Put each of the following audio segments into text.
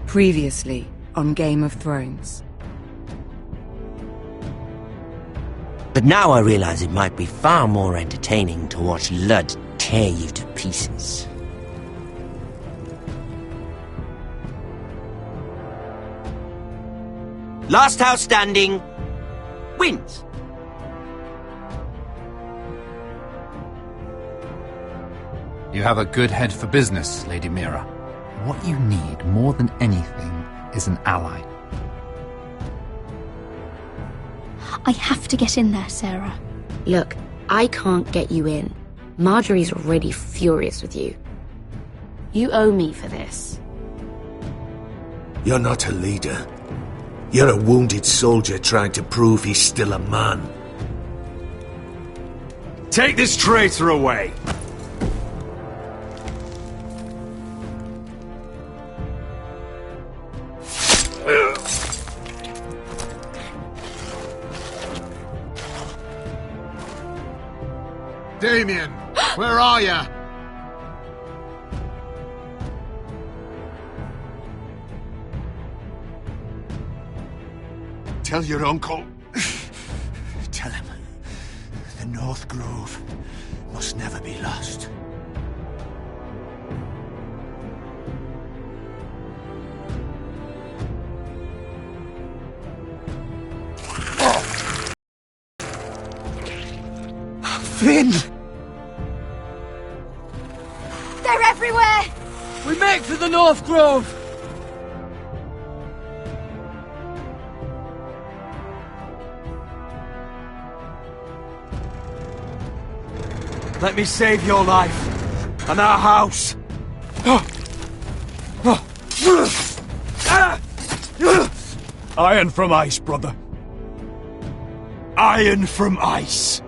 Previously on Game of Thrones. But now I realize it might be far more entertaining to watch Ludd tear you to pieces. Last house standing wins. You have a good head for business, Lady Mira. What you need more than anything is an ally. I have to get in there, Sarah. Look, I can't get you in. Marjorie's already furious with you. You owe me for this. You're not a leader. You're a wounded soldier trying to prove he's still a man. Take this traitor away! Damien, where are ya? Tell your uncle. Tell him the North Grove must never be lost. Finn! They're everywhere! We make for the North Grove! Let me save your life and our house. Iron from ice, brother. Iron from ice.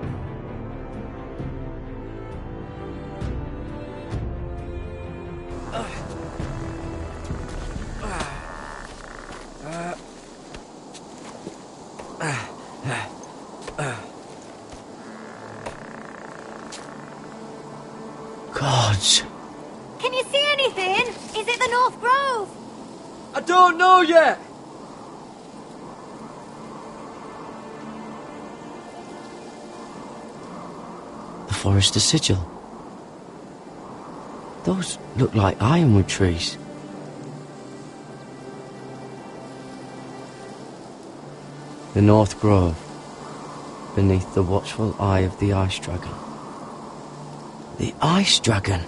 Gods. Can you see anything? Is it the North Grove? I don't know yet! The Forester Sigil. Those look like ironwood trees. The North Grove, beneath the watchful eye of the Ice Dragon. The Ice Dragon!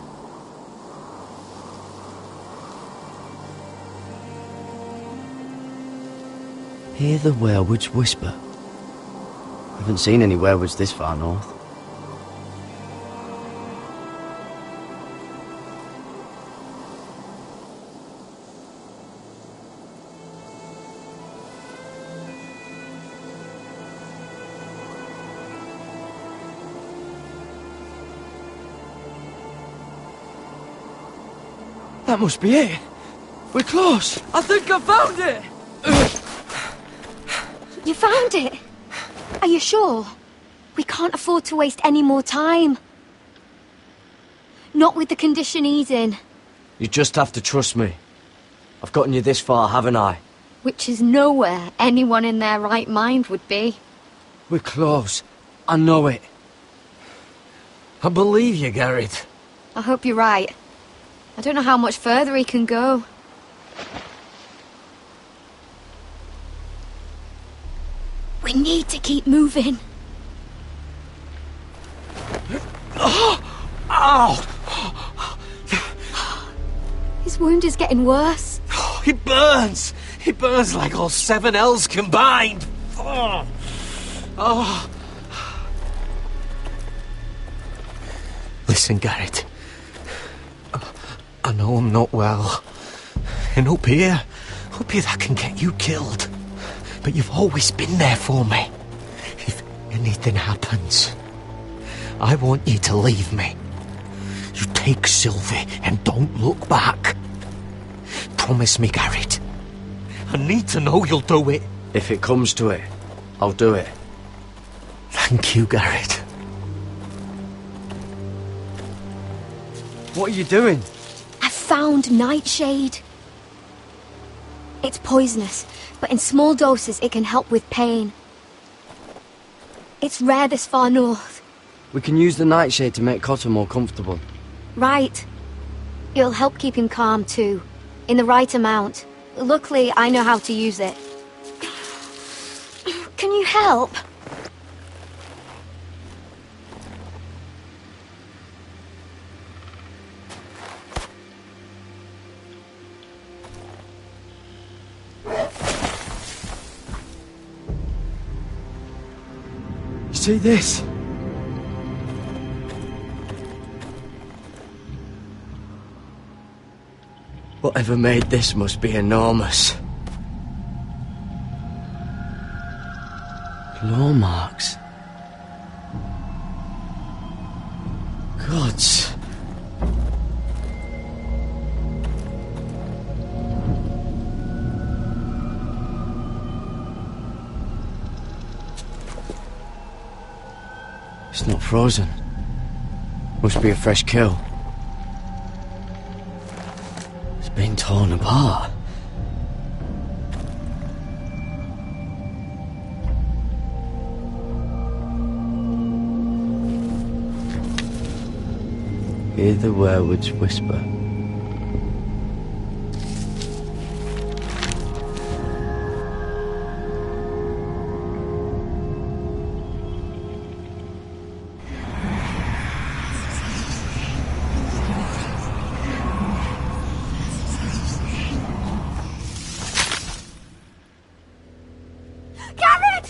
Hear the werewoods whisper. Haven't seen any werewoods this far north. That must be it. We're close. I think I found it. You found it? Are you sure? We can't afford to waste any more time. Not with the condition he's in. You just have to trust me. I've gotten you this far, haven't I? Which is nowhere anyone in their right mind would be. We're close. I know it. I believe you, Gared. I hope you're right. I don't know how much further he can go. We need to keep moving. Ow! His wound is getting worse. He burns! He burns like all 7 L's combined! Oh. Listen, Gared. I know I'm not well. And up here that can get you killed. But you've always been there for me. If anything happens, I want you to leave me. You take Sylvie and don't look back. Promise me, Gared. I need to know you'll do it. If it comes to it, I'll do it. Thank you, Gared. What are you doing? I found Nightshade. It's poisonous, but in small doses it can help with pain. It's rare this far north. We can use the nightshade to make Cotter more comfortable. Right. It'll help keep him calm too, in the right amount. Luckily, I know how to use it. Can you help? See this? Whatever made this must be enormous. Claw marks. Gods. It's not frozen. Must be a fresh kill. It's been torn apart. Hear the werewolves whisper. Gared!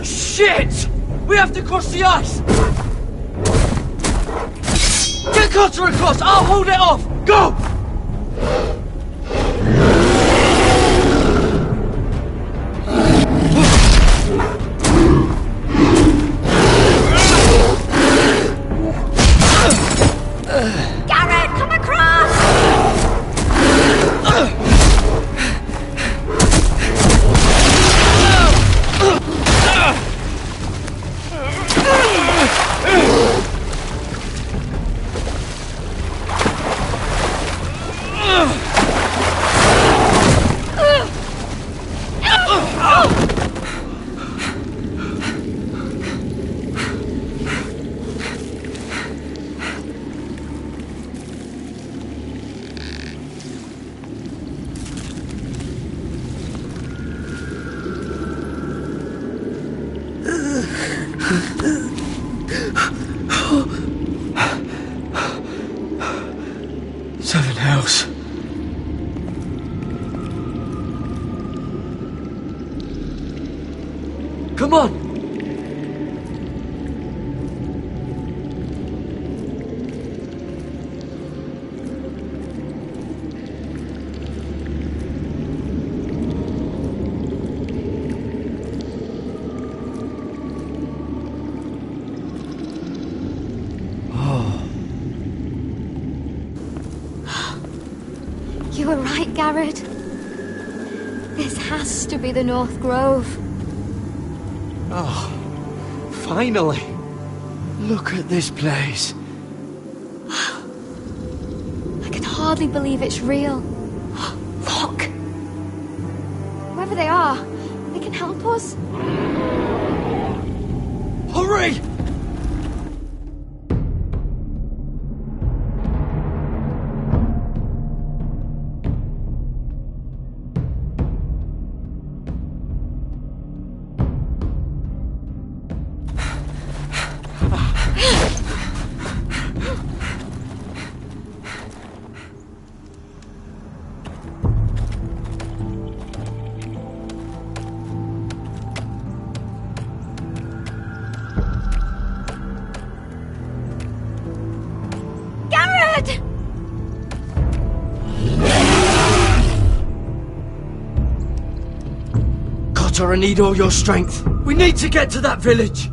Shit! We have to cross the ice! Get Cotter across! I'll hold it off! Go! Gared, come across! Seven hells. Come on! You were right, Gared. This has to be the North Grove. Oh, finally. Look at this place. I can hardly believe it's real. Look! Whoever they are, they can help us. Hurry! Gared! Cotter, I need all your strength. We need to get to that village.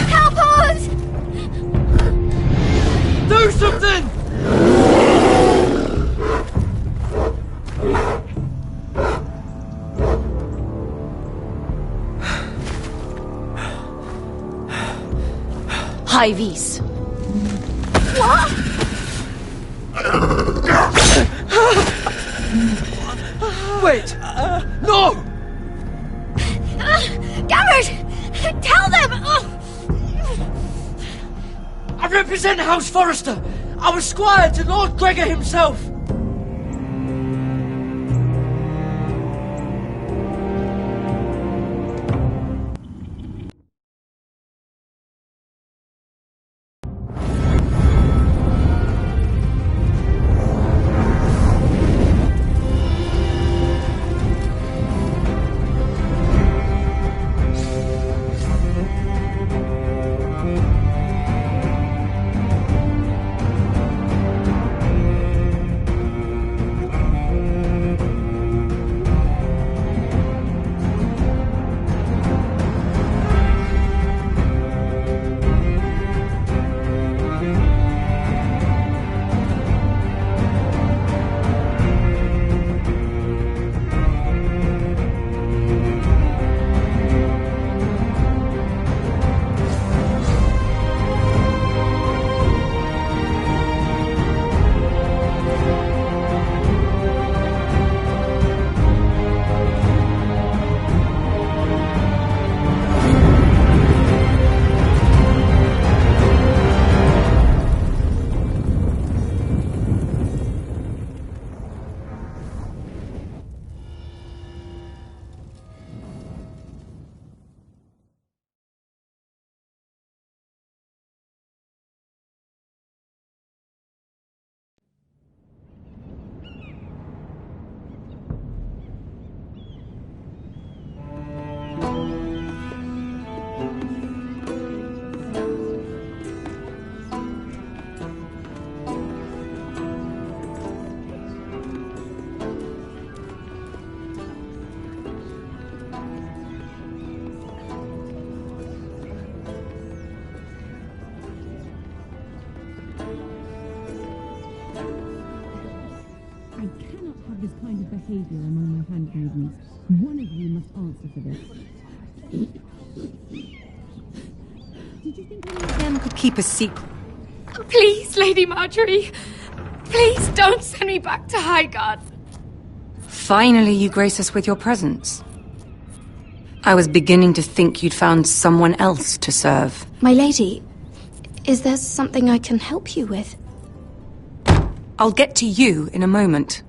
Help us! Do something! High vis. What? Wait! No! Gared! Tell them! I represent House Forrester. I was squire to Lord Gregor himself. this kind of behaviour among my handmaidens. One of you must answer for this. Did you think any of them could keep a secret? Please, Lady Marjorie. Please don't send me back to Highgarden. Finally, you grace us with your presence. I was beginning to think you'd found someone else to serve. My lady, is there something I can help you with? I'll get to you in a moment.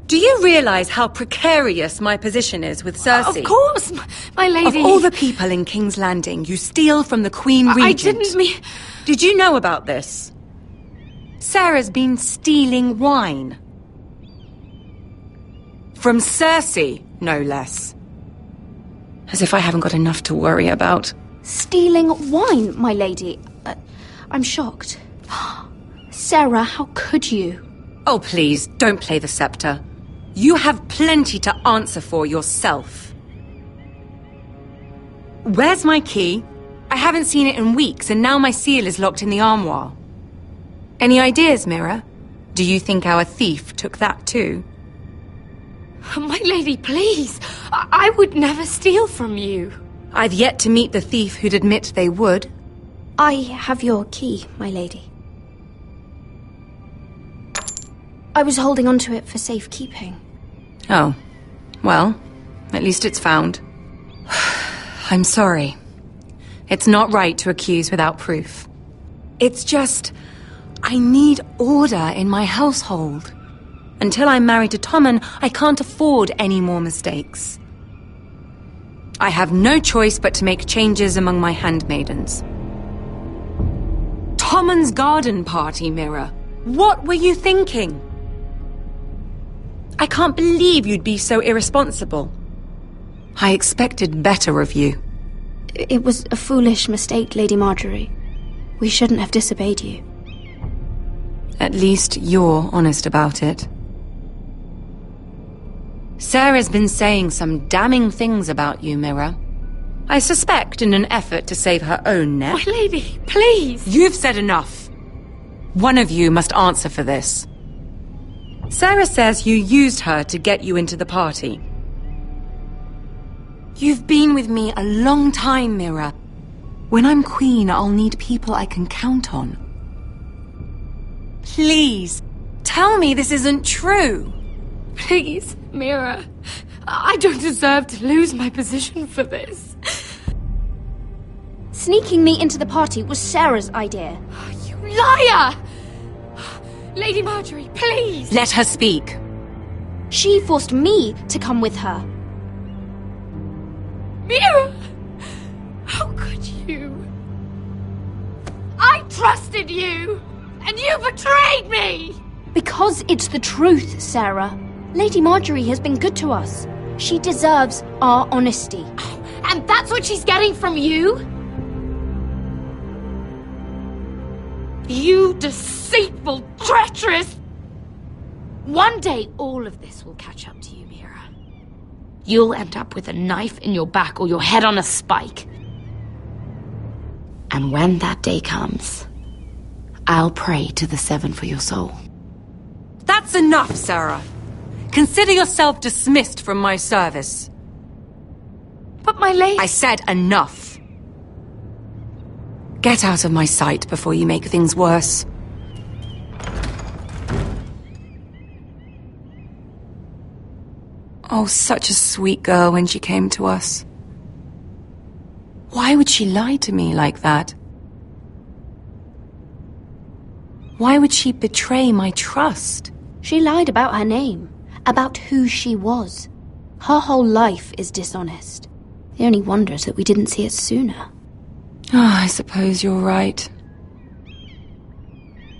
Do you realize how precarious my position is with Cersei? Of course, my lady. Of all the people in King's Landing, you steal from the Queen Regent. I didn't mean... Did you know about this? Sarah's been stealing wine. From Cersei, no less. As if I haven't got enough to worry about. Stealing wine, my lady? I'm shocked. Sarah, how could you? Oh, please, don't play the scepter. You have plenty to answer for yourself. Where's my key? I haven't seen it in weeks, and now my seal is locked in the armoire. Any ideas, Mira? Do you think our thief took that too? My lady, please. I would never steal from you. I've yet to meet the thief who'd admit they would. I have your key, my lady. I was holding on to it for safekeeping. Oh. Well, at least it's found. I'm sorry. It's not right to accuse without proof. It's just... I need order in my household. Until I'm married to Tommen, I can't afford any more mistakes. I have no choice but to make changes among my handmaidens. Tommen's garden party, Mira. What were you thinking? I can't believe you'd be so irresponsible. I expected better of you. It was a foolish mistake, Lady Marjorie. We shouldn't have disobeyed you. At least you're honest about it. Sarah's been saying some damning things about you, Mira. I suspect in an effort to save her own neck. My lady, please! You've said enough. One of you must answer for this. Sarah says you used her to get you into the party. You've been with me a long time, Mira. When I'm queen, I'll need people I can count on. Please, tell me this isn't true. Please, Mira. I don't deserve to lose my position for this. Sneaking me into the party was Sarah's idea. You liar! Lady Marjorie, please! Let her speak. She forced me to come with her. Mira! How could you? I trusted you! And you betrayed me! Because it's the truth, Sarah. Lady Marjorie has been good to us. She deserves our honesty. And that's what she's getting from you? You deceitful, treacherous... One day, all of this will catch up to you, Mira. You'll end up with a knife in your back or your head on a spike. And when that day comes, I'll pray to the Seven for your soul. That's enough, Sarah. Consider yourself dismissed from my service. But my lady... I said enough. Get out of my sight before you make things worse. Oh, such a sweet girl when she came to us. Why would she lie to me like that? Why would she betray my trust? She lied about her name, about who she was. Her whole life is dishonest. The only wonder is that we didn't see it sooner. I suppose you're right.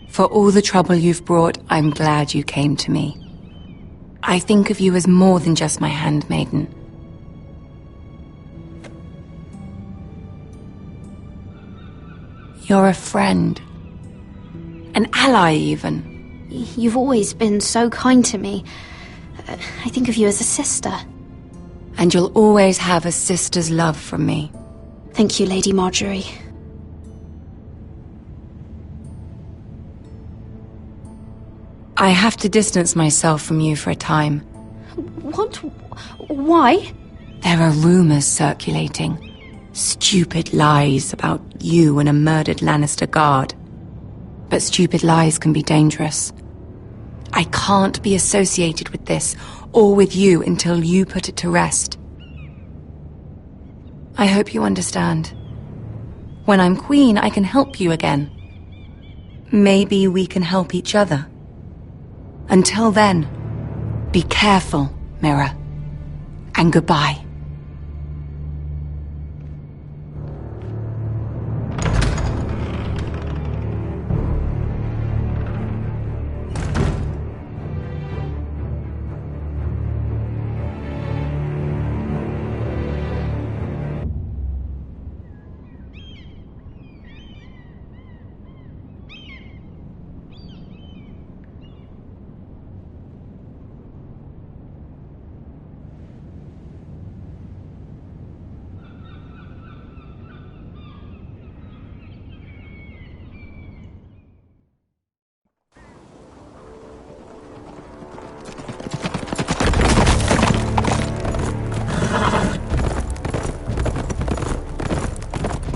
For all the trouble you've brought, I'm glad you came to me. I think of you as more than just my handmaiden. You're a friend. An ally, even. You've always been so kind to me. I think of you as a sister. And you'll always have a sister's love from me. Thank you, Lady Marjorie. I have to distance myself from you for a time. What? Why? There are rumors circulating. Stupid lies about you and a murdered Lannister guard. But stupid lies can be dangerous. I can't be associated with this, or with you, until you put it to rest. I hope you understand. When I'm queen, I can help you again. Maybe we can help each other. Until then, be careful, Mira. And goodbye.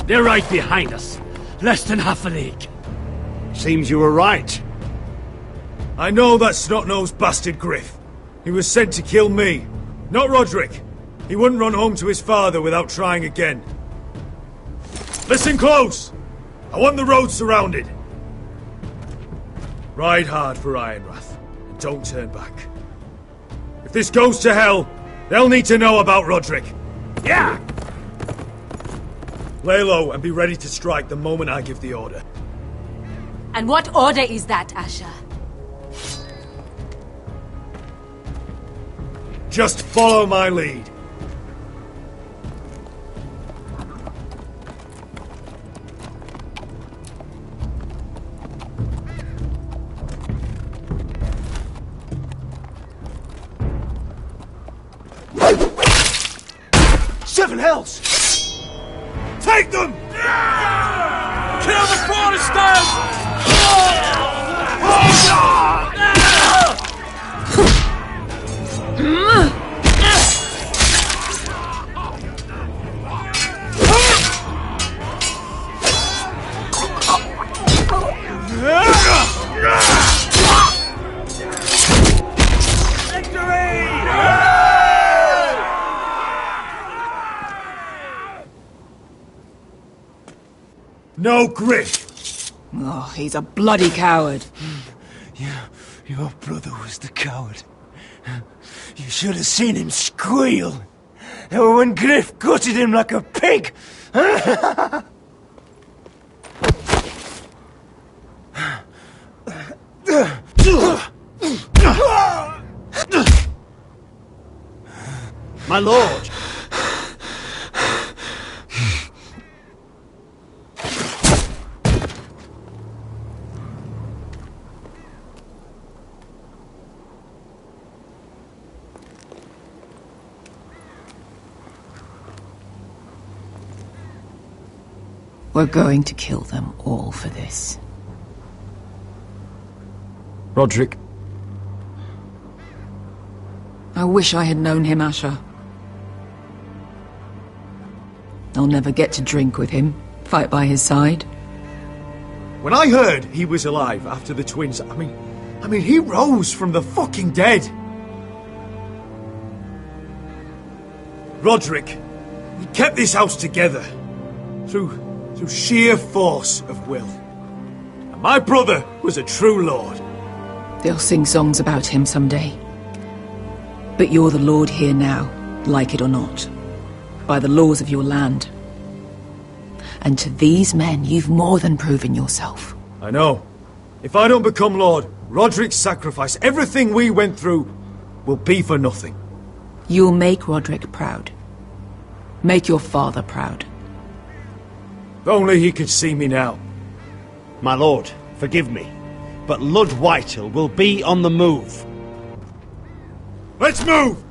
They're right behind us. Less than half a league. Seems you were right. I know that snot-nosed bastard Griff. He was sent to kill me, not Rodrik. He wouldn't run home to his father without trying again. Listen close! I want the road surrounded. Ride hard for Ironrath, and don't turn back. If this goes to hell, they'll need to know about Rodrik. Yeah! Lay low and be ready to strike the moment I give the order. And what order is that, Asher? Just follow my lead. Seven hells! Take them! Kill the Foresters! No Griff! Oh, he's a bloody coward. Your brother was the coward. You should have seen him squeal. When Griff gutted him like a pig. My lord! We're going to kill them all for this. Rodrik. I wish I had known him, Asher. I'll never get to drink with him, fight by his side. When I heard he was alive after the twins, I mean, he rose from the fucking dead. Rodrik, he kept this house together through sheer force of will. And my brother was a true lord. They'll sing songs about him someday. But you're the lord here now, like it or not, by the laws of your land. And to these men, you've more than proven yourself. I know. If I don't become lord, Rodrik's sacrifice, everything we went through, will be for nothing. You'll make Rodrik proud. Make your father proud. If only he could see me now. My lord, forgive me, but Ludd Whitehill will be on the move. Let's move!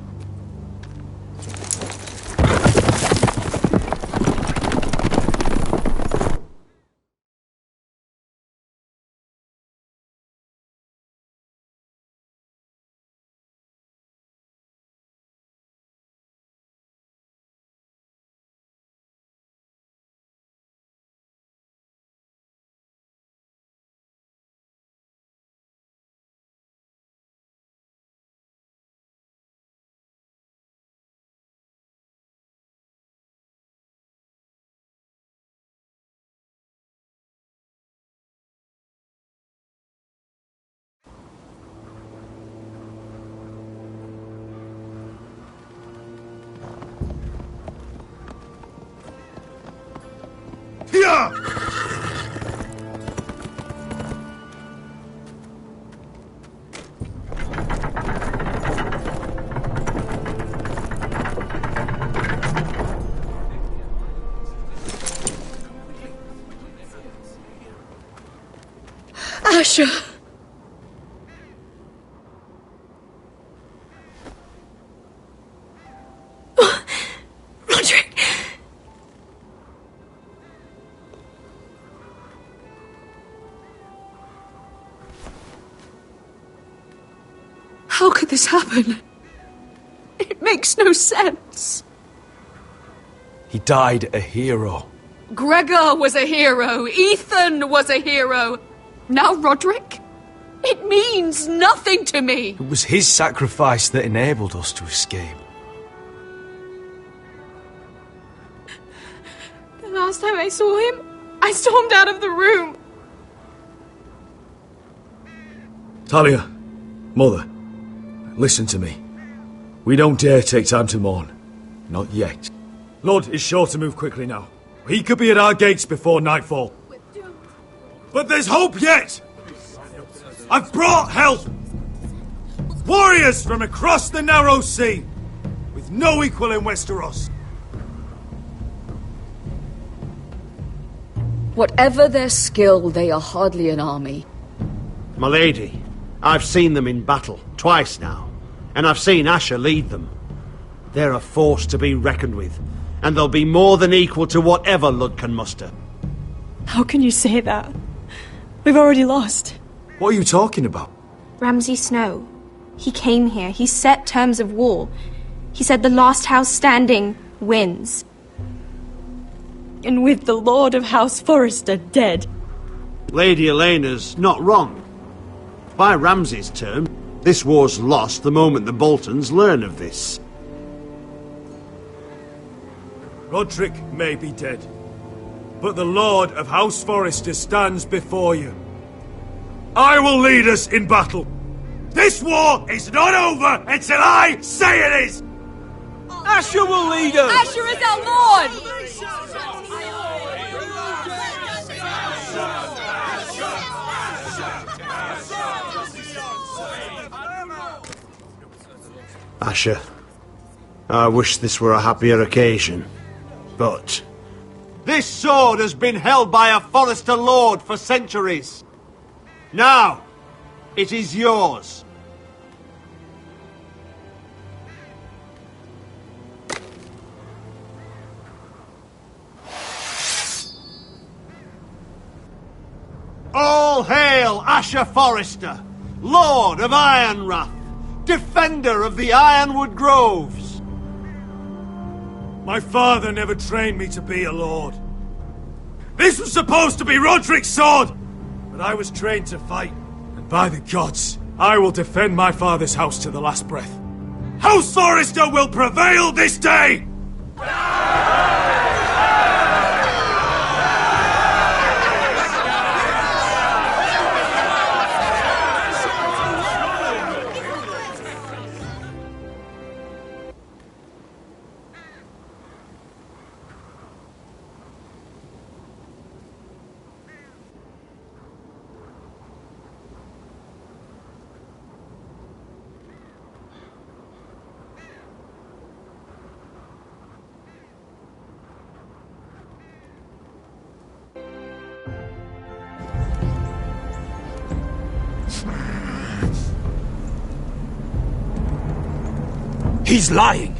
Asher! Rodrik! How could this happen? It makes no sense. He died a hero. Gregor was a hero. Ethan was a hero. Now Rodrik? It means nothing to me. It was his sacrifice that enabled us to escape. The last time I saw him, I stormed out of the room. Talia, Mother, listen to me. We don't dare take time to mourn. Not yet. Ludd is sure to move quickly now. He could be at our gates before nightfall. But there's hope yet! I've brought help! Warriors from across the narrow sea, with no equal in Westeros. Whatever their skill, they are hardly an army. My lady, I've seen them in battle, twice now, and I've seen Asher lead them. They're a force to be reckoned with, and they'll be more than equal to whatever Ludd can muster. How can you say that? We've already lost. What are you talking about? Ramsay Snow. He came here. He set terms of war. He said the last house standing wins. And with the Lord of House Forrester dead. Lady Elena's not wrong. By Ramsay's term, this war's lost the moment the Boltons learn of this. Rodrik may be dead, but the Lord of House Forrester stands before you. I will lead us in battle. This war is not over until I say it is! Asher will lead us! Asher is our lord! Asher, I wish this were a happier occasion, but... This sword has been held by a Forrester lord for centuries. Now, it is yours. All hail Asher Forrester, Lord of Ironrath, defender of the Ironwood Groves. My father never trained me to be a lord. This was supposed to be Rodrik's sword, but I was trained to fight. And by the gods, I will defend my father's house to the last breath. House Forrester will prevail this day! He's lying!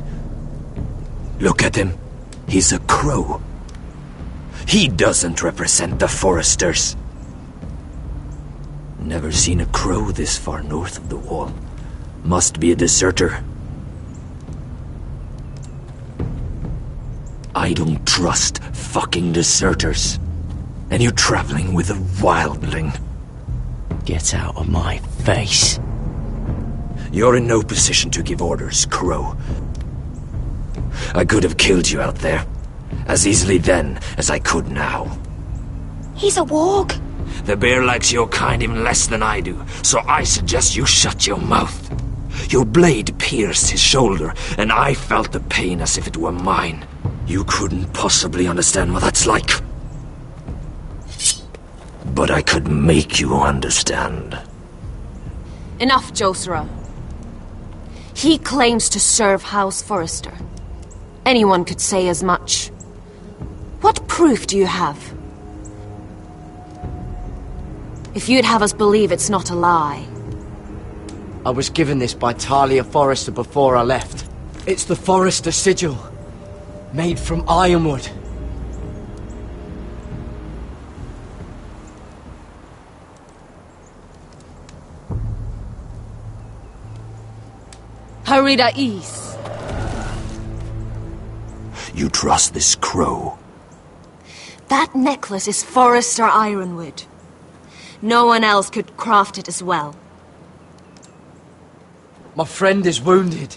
Look at him. He's a crow. He doesn't represent the Foresters. Never seen a crow this far north of the wall. Must be a deserter. I don't trust fucking deserters. And you're traveling with a wildling. Get out of my face. You're in no position to give orders, Crow. I could have killed you out there, as easily then as I could now. He's a warg. The bear likes your kind even less than I do, so I suggest you shut your mouth. Your blade pierced his shoulder, and I felt the pain as if it were mine. You couldn't possibly understand what that's like. But I could make you understand. Enough, Josera. He claims to serve House Forrester. Anyone could say as much. What proof do you have? If you'd have us believe it's not a lie. I was given this by Talia Forrester before I left. It's the Forrester sigil, made from ironwood. Harida East. You trust this crow? That necklace is Forrester Ironwood. No one else could craft it as well. My friend is wounded.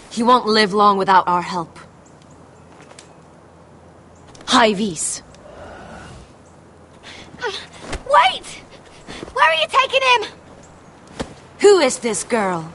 He won't live long without our help. High Vis. Wait! Where are you taking him? Who is this girl?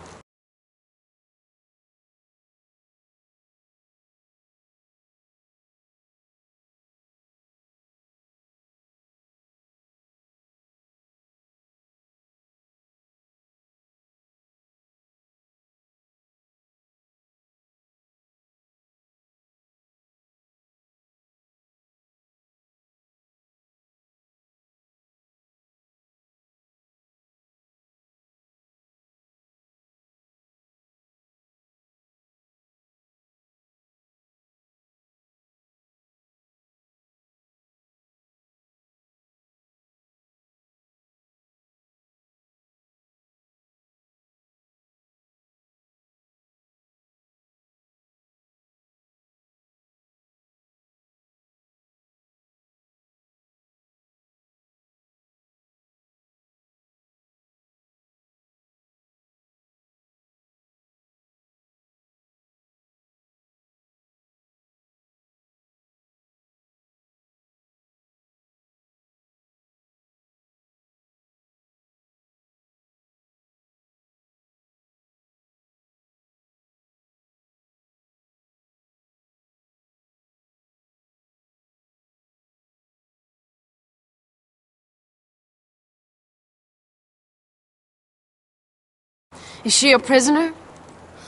Is she a prisoner?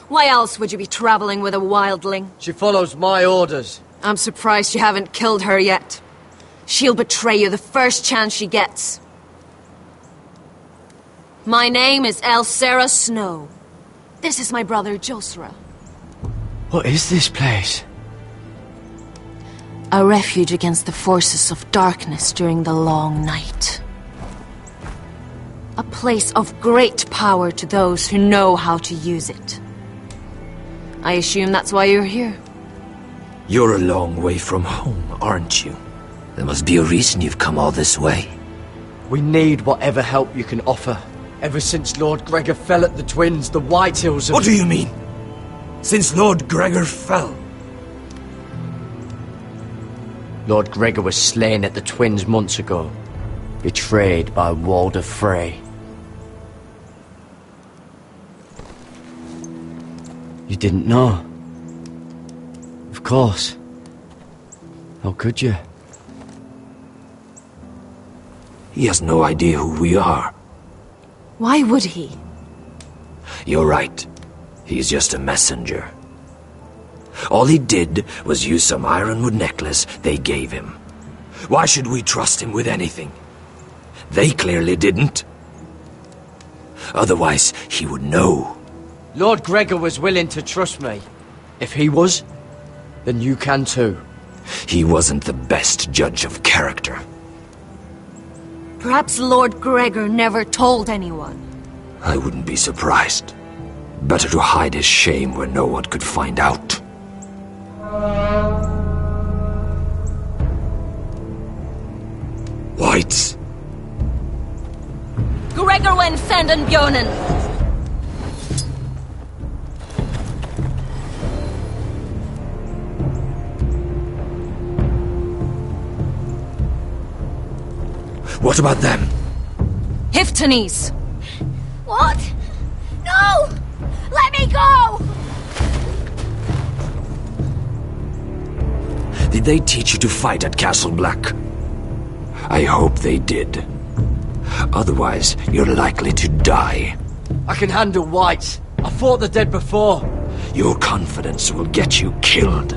Why else would you be traveling with a wildling? She follows my orders. I'm surprised you haven't killed her yet. She'll betray you the first chance she gets. My name is Elsera Snow. This is my brother, Josra. What is this place? A refuge against the forces of darkness during the long night. A place of great power to those who know how to use it. I assume that's why you're here. You're a long way from home, aren't you? There must be a reason you've come all this way. We need whatever help you can offer. Ever since Lord Gregor fell at the Twins, the Whitehills have... What do you mean? Since Lord Gregor fell? Lord Gregor was slain at the Twins months ago. Betrayed by Walder Frey. You didn't know? Of course. How could you? He has no idea who we are. Why would he? You're right. He's just a messenger. All he did was use some ironwood necklace they gave him. Why should we trust him with anything? They clearly didn't. Otherwise, he would know. Lord Gregor was willing to trust me. If he was, then you can too. He wasn't the best judge of character. Perhaps Lord Gregor never told anyone. I wouldn't be surprised. Better to hide his shame where no one could find out. Whites. Gregor went senden Björnen. What about them? Hiftanes. What? No! Let me go! Did they teach you to fight at Castle Black? I hope they did. Otherwise, you're likely to die. I can handle whites. I fought the dead before. Your confidence will get you killed.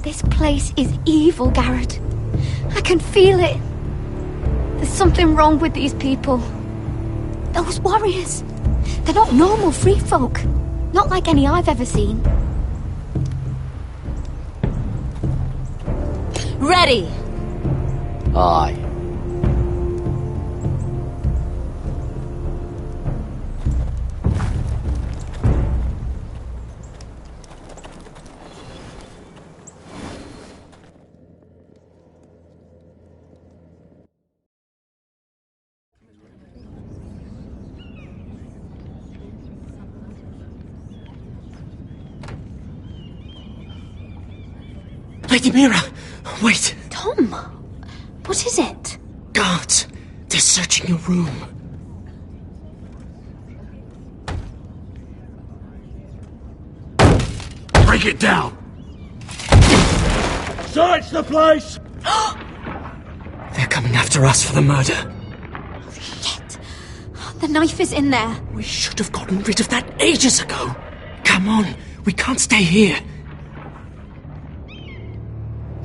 This place is evil, Gared. I can feel it. There's something wrong with these people. Those warriors. They're not normal free folk. Not like any I've ever seen. Ready! Aye. Lady Mira! Wait! Tom! What is it? Guards! They're searching your room. Break it down! Search the place! They're coming after us for the murder. Shit! The knife is in there. We should have gotten rid of that ages ago. Come on, we can't stay here.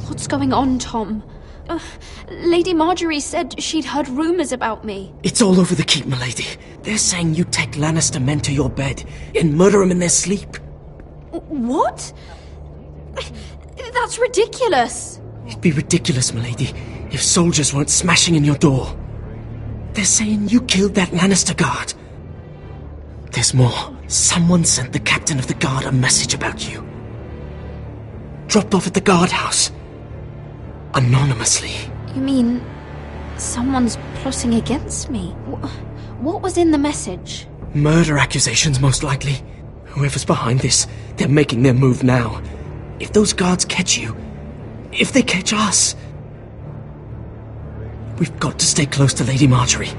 What's going on, Tom? Lady Marjorie said she'd heard rumours about me. It's all over the keep, milady. They're saying you take Lannister men to your bed and murder them in their sleep. What? That's ridiculous. It'd be ridiculous, milady, if soldiers weren't smashing in your door. They're saying you killed that Lannister guard. There's more. Someone sent the captain of the guard a message about you. Dropped off at the guardhouse. Anonymously. You mean someone's plotting against me? What was in the message? Murder accusations, most likely. Whoever's behind this, they're making their move now. If those guards catch you, if they catch us, we've got to stay close to Lady Marjorie.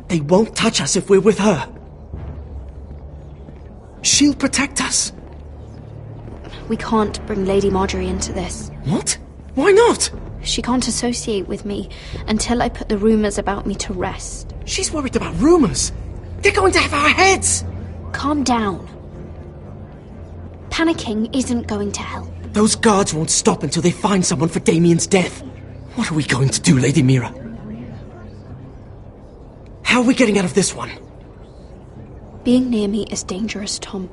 They won't touch us if we're with her. shield protect us? We can't bring Lady Marjorie into this. What? Why not? She can't associate with me until I put the rumours about me to rest. She's worried about rumours. They're going to have our heads. Calm down. Panicking isn't going to help. Those guards won't stop until they find someone for Damien's death. What are we going to do, Lady Mira? How are we getting out of this one? Being near me is dangerous, Tom.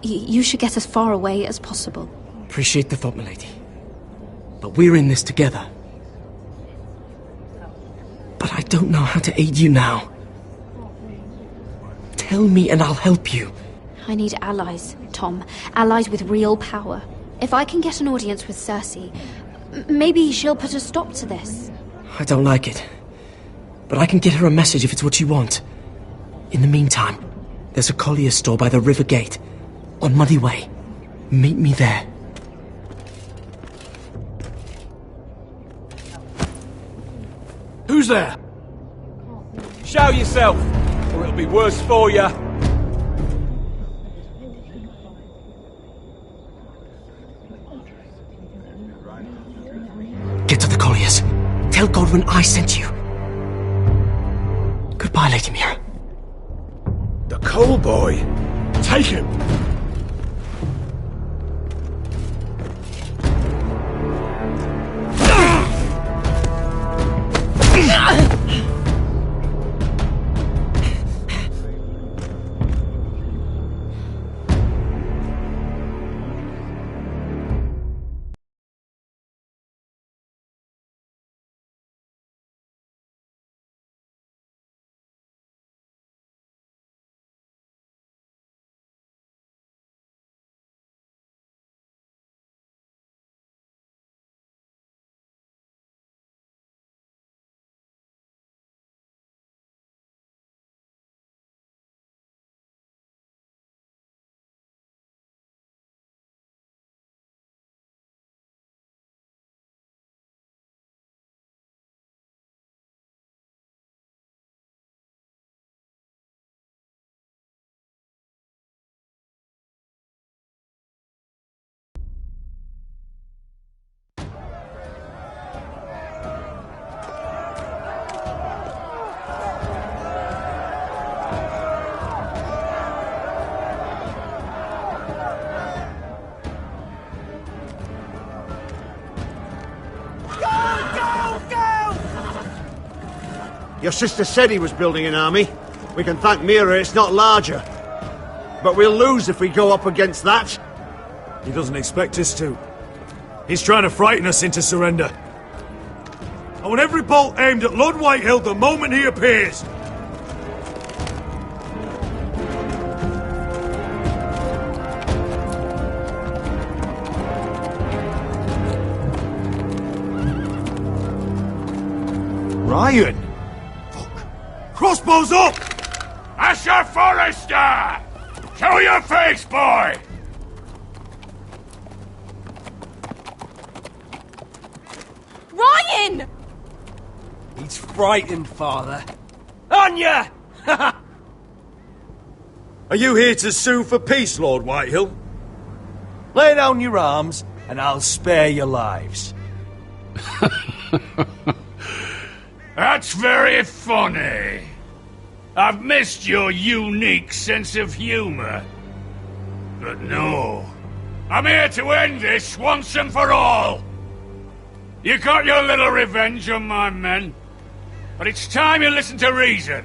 You should get as far away as possible. Appreciate the thought, milady. But we're in this together. But I don't know how to aid you now. Tell me and I'll help you. I need allies, Tom. Allies with real power. If I can get an audience with Cersei, maybe she'll put a stop to this. I don't like it. But I can get her a message if it's what you want. In the meantime, there's a collier's store by the river gate. On Muddy Way. Meet me there. Who's there? Show yourself, or it'll be worse for you. Get to the colliers. Tell Godwin I sent you. Goodbye, Lady Mira. The coal boy. Take him. Your sister said he was building an army. We can thank Mira it's not larger. But we'll lose if we go up against that. He doesn't expect us to. He's trying to frighten us into surrender. I want every bolt aimed at Ludd Whitehill the moment he appears. Ryan! Crossbows up! Asher Forrester! Show your face, boy! Ryan! He's frightened, father. On ya! Are you here to sue for peace, Lord Whitehill? Lay down your arms, and I'll spare your lives. That's very funny. I've missed your unique sense of humor. But no, I'm here to end this once and for all. You got your little revenge on my men, but it's time you listen to reason.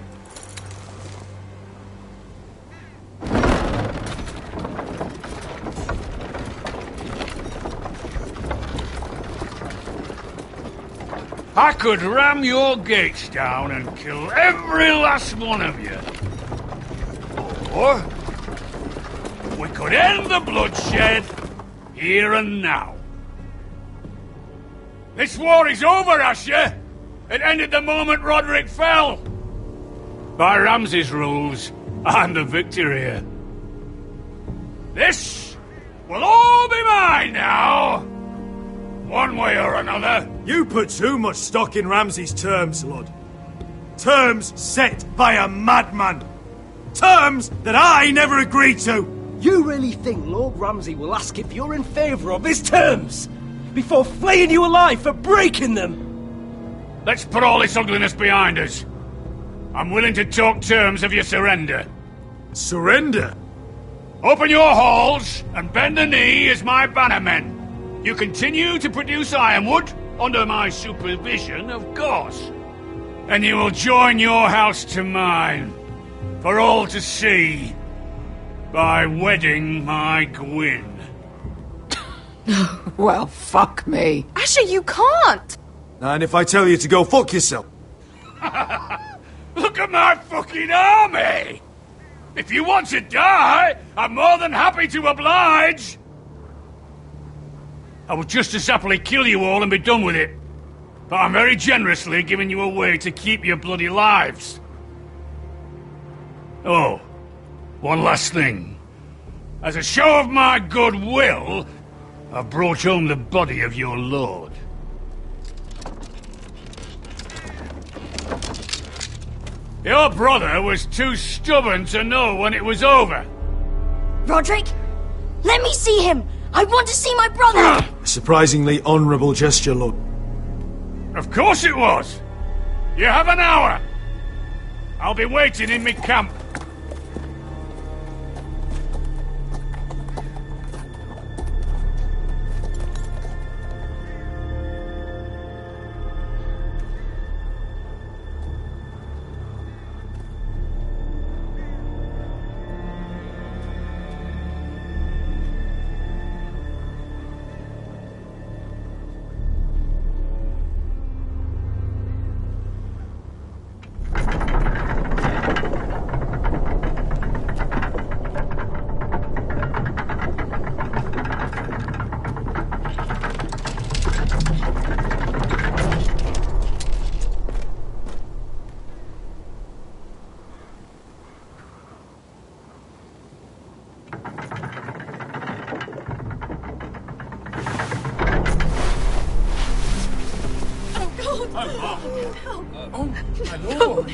I could ram your gates down and kill every last one of you. Or we could end the bloodshed here and now. This war is over, Asher. It ended the moment Rodrik fell. By Ramsay's rules, I'm the victor here. This will all be mine now. One way or another. You put too much stock in Ramsay's terms, Ludd. Terms set by a madman. Terms that I never agreed to. You really think Lord Ramsay will ask if you're in favour of his terms before flaying you alive for breaking them? Let's put all this ugliness behind us. I'm willing to talk terms of your surrender. Surrender? Open your halls and bend the knee as my bannermen. You continue to produce ironwood, under my supervision, of course. And you will join your house to mine, for all to see, by wedding my Gwyn. Well, fuck me. Asher, you can't! And if I tell you to go fuck yourself? Look at my fucking army! If you want to die, I'm more than happy to oblige! I would just as happily kill you all and be done with it. But I'm very generously giving you a way to keep your bloody lives. Oh, one last thing. As a show of my goodwill, I've brought home the body of your lord. Your brother was too stubborn to know when it was over. Rodrik, let me see him! I want to see my brother! A surprisingly honourable gesture, Lord. Of course it was! You have an hour! I'll be waiting in my camp. No!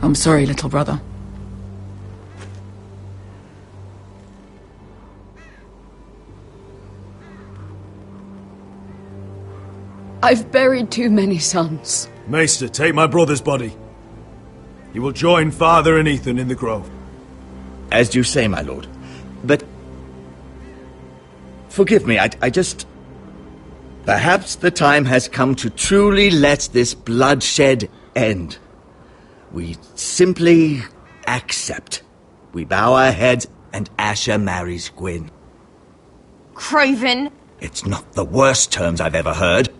I'm sorry, little brother. I've buried too many sons. Maester, take my brother's body. You will join father and Ethan in the grove. As you say, my lord. But... forgive me, I just... Perhaps the time has come to truly let this bloodshed end. We simply accept. We bow our heads and Asher marries Gwyn. Craven! It's not the worst terms I've ever heard.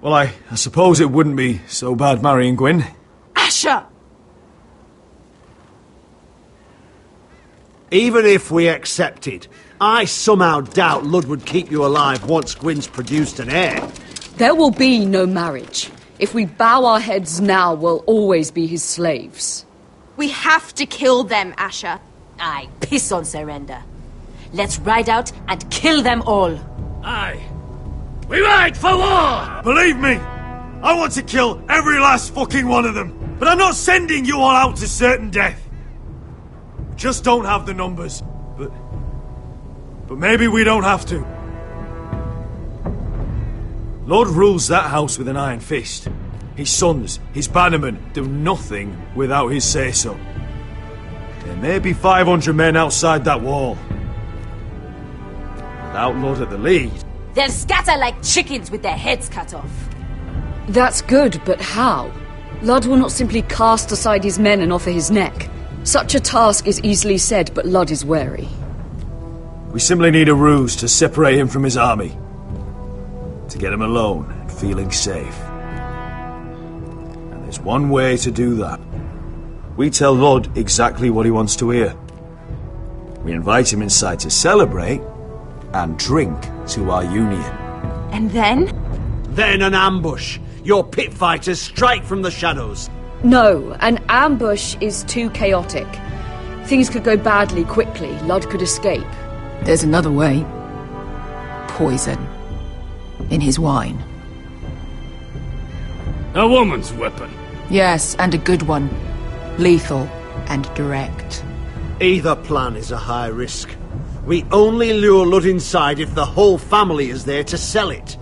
Well, I suppose it wouldn't be so bad marrying Gwyn. Asher! Even if we accepted, I somehow doubt Ludd would keep you alive once Gwyn's produced an heir. There will be no marriage. If we bow our heads now, we'll always be his slaves. We have to kill them, Asher. Aye, piss on surrender. Let's ride out and kill them all. Aye. We ride for war! Believe me, I want to kill every last fucking one of them. But I'm not sending you all out to certain death. Just don't have the numbers. But maybe we don't have to. Lord rules that house with an iron fist. His sons, his bannermen, do nothing without his say-so. There may be 500 men outside that wall. Without Ludd at the lead... They'll scatter like chickens with their heads cut off. That's good, but how? Ludd will not simply cast aside his men and offer his neck. Such a task is easily said, but Ludd is wary. We simply need a ruse to separate him from his army. To get him alone and feeling safe. And there's one way to do that. We tell Ludd exactly what he wants to hear. We invite him inside to celebrate and drink to our union. And then? Then an ambush. Your pit fighters strike from the shadows. No, an ambush is too chaotic. Things could go badly quickly. Ludd could escape. There's another way. Poison. In his wine. A woman's weapon. Yes, and a good one. Lethal and direct. Either plan is a high risk. We only lure Ludd inside if the whole family is there to sell it.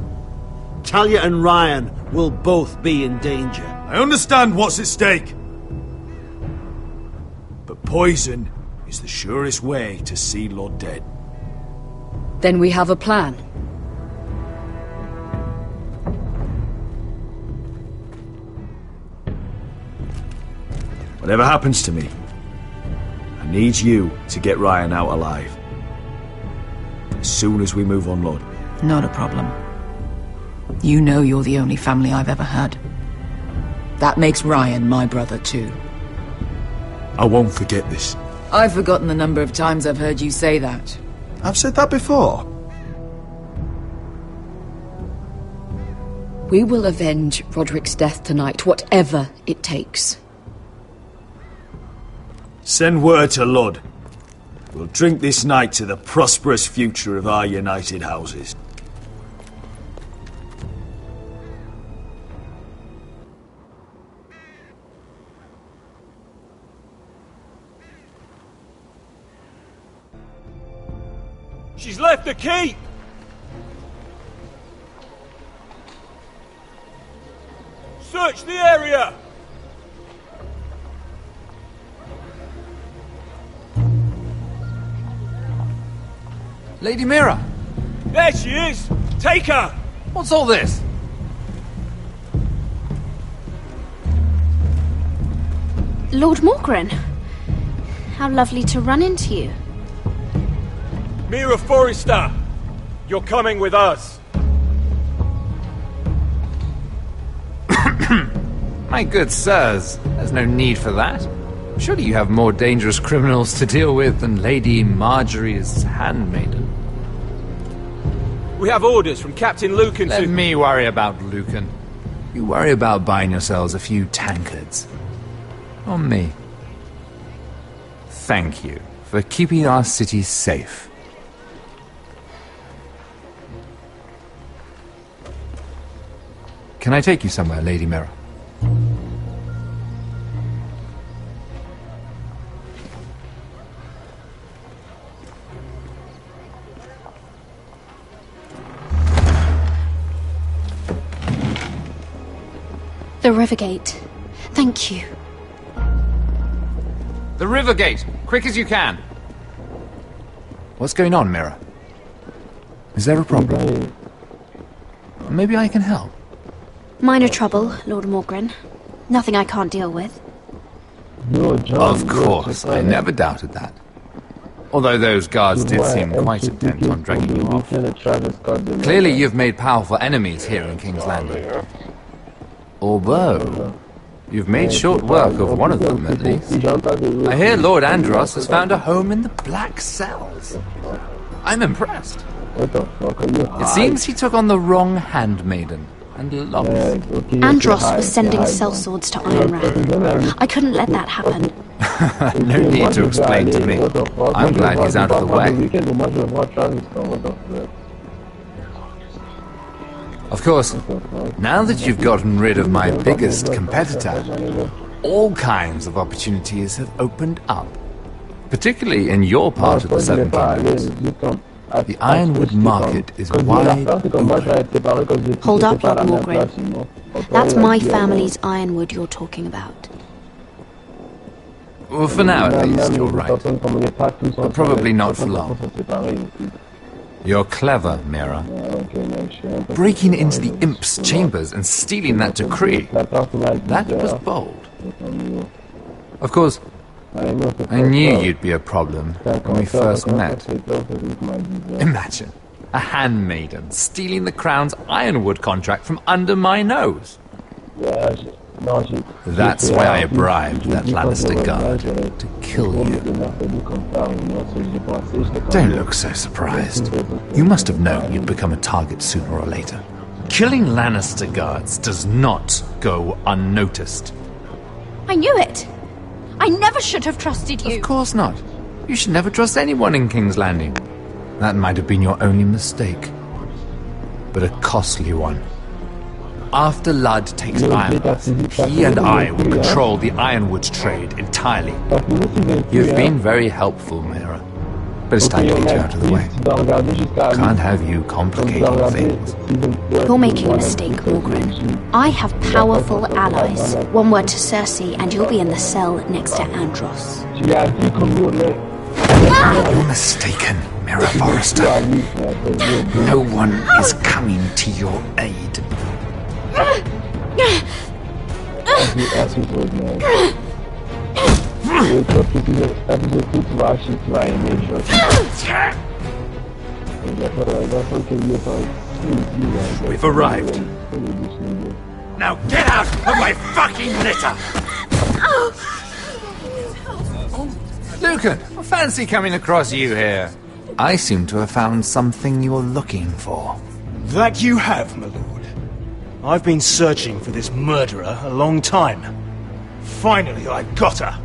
Talia and Ryan will both be in danger. I understand what's at stake. But poison is the surest way to see Ludd dead. Then we have a plan. Whatever happens to me, I need you to get Ryan out alive. As soon as we move on Ludd. Not a problem. You know you're the only family I've ever had. That makes Ryan my brother too. I won't forget this. I've forgotten the number of times I've heard you say that. I've said that before. We will avenge Rodrik's death tonight, whatever it takes. Send word to Ludd. We'll drink this night to the prosperous future of our united houses. She's left the keep! Search the area! Lady Mira! There she is! Take her! What's all this? Lord Morgren. How lovely to run into you. Mira Forrester! You're coming with us! My good sirs, there's no need for that. Surely you have more dangerous criminals to deal with than Lady Marjorie's handmaiden. We have orders from Captain Lucan Let to... me worry about Lucan. You worry about buying yourselves a few tankards. On me. Thank you for keeping our city safe. Can I take you somewhere, Lady Mira? The Rivergate. Thank you. The river gate! Quick as you can! What's going on, Mira? Is there a problem? Maybe I can help. Minor trouble, Lord Morgren. Nothing I can't deal with. Of course, I never doubted that. Although those guards did seem quite intent on dragging you off. Clearly you've made powerful enemies here in King's Landing. Although, you've made short work of one of them, at least. I hear Lord Andros has found a home in the Black Cells. I'm impressed. It seems he took on the wrong handmaiden, and lost. Andros was sending sellswords to Ironrath. I couldn't let that happen. No need to explain to me. I'm glad he's out of the way. Of course, now that you've gotten rid of my biggest competitor, all kinds of opportunities have opened up. Particularly in your part of the Seven Kingdoms. The Ironwood market is wide open. Hold up, Lord Morgren. That's my family's Ironwood you're talking about. Well, for now at least, you're right. But probably not for long. You're clever, Mira. Breaking into the Imp's chambers and stealing that decree. That was bold. Of course, I knew you'd be a problem when we first met. Imagine, a handmaiden stealing the Crown's Ironwood contract from under my nose. That's why I bribed that Lannister guard to kill you. Don't look so surprised. You must have known you'd become a target sooner or later. Killing Lannister guards does not go unnoticed. I knew it! I I never should have trusted you. Of course not. You should never trust anyone in King's Landing. That might have been your only mistake. But a costly one. After Ludd takes Ironwood, he and I will control the ironwood trade entirely. You've been very helpful, Mira. But it's time to get you out of the way. Can't have you complicating things. You're making a mistake, Morgan. I have powerful allies. One word to Cersei and you'll be in the cell next to Andros. You're mistaken, Mira Forrester. No one is coming to your aid. We've arrived. Now get out of my fucking litter! Lucan, I fancy coming across you here. I seem to have found something you're looking for. That you have, my lord. I've been searching for this murderer a long time. Finally, I got her.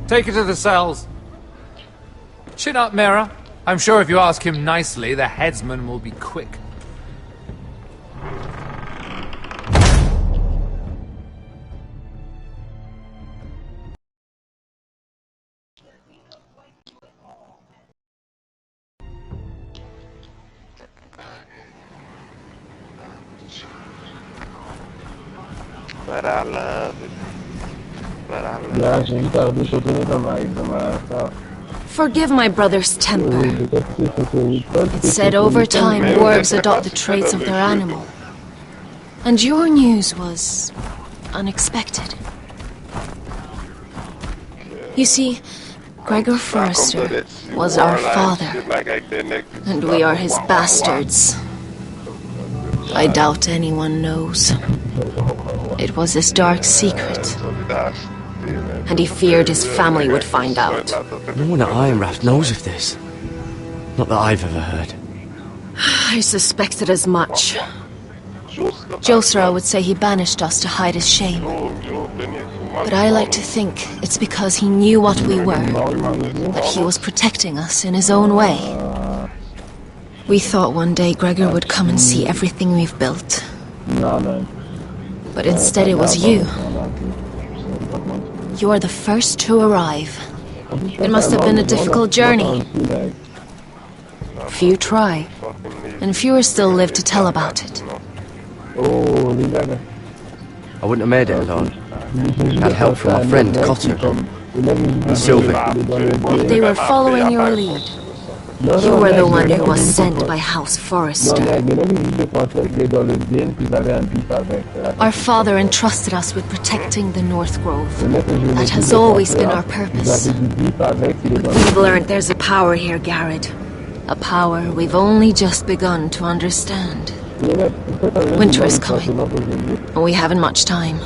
Take her to the cells. Chin up, Mira. I'm sure if you ask him nicely, the headsman will be quick. But I love it. Forgive my brother's temper. It's said over time dwarves adopt the traits of their animal. And your news was unexpected. You see, Gregor Forrester was our father, and we are his bastards. I doubt anyone knows. It was his dark secret. And he feared his family would find out. No one at Ironraft knows of this. Not that I've ever heard. I suspected as much. Josra would say he banished us to hide his shame. But I like to think it's because he knew what we were, that he was protecting us in his own way. We thought one day Gregor would come and see everything we've built. But instead it was you. You are the first to arrive. It must have been a difficult journey. Few try, and fewer still live to tell about it. I wouldn't have made it alone. I had help from my friend, Cotter, and Sylvie. They were following your lead. You were the one who was sent by House Forrester. Our father entrusted us with protecting the North Grove. That has always been our purpose. But we've learned there's a power here, Gared. A power we've only just begun to understand. Winter is coming, and we haven't much time.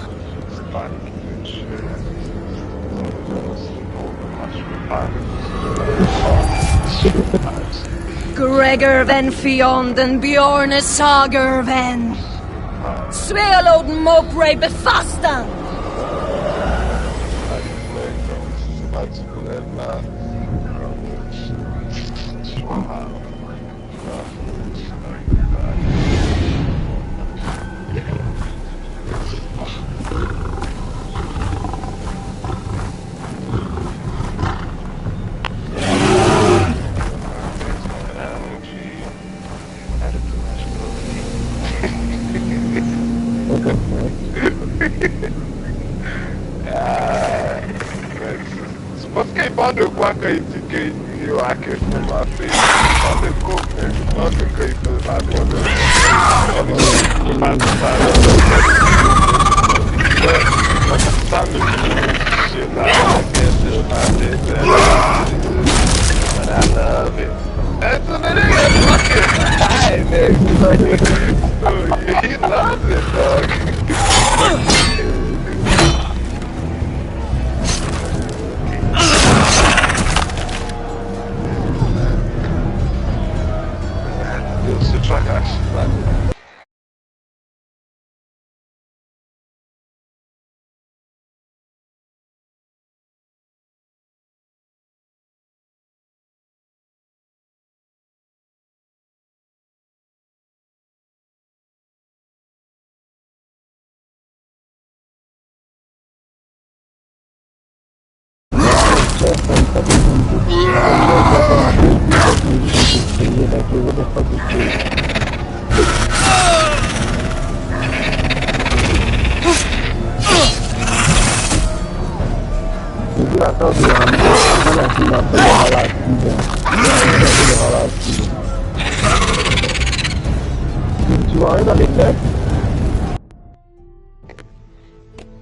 Gregor ven Fionden Bjorne Sager ven Svealoden Mopre befastan. Spotkaj panu kłaka i tykaj i łakę w masy. Panu kuchnie, panu kajto zabiorę. Panu sami się na but I love it. That's what it is. Fucking high, man. He loves it, dog. Czekać.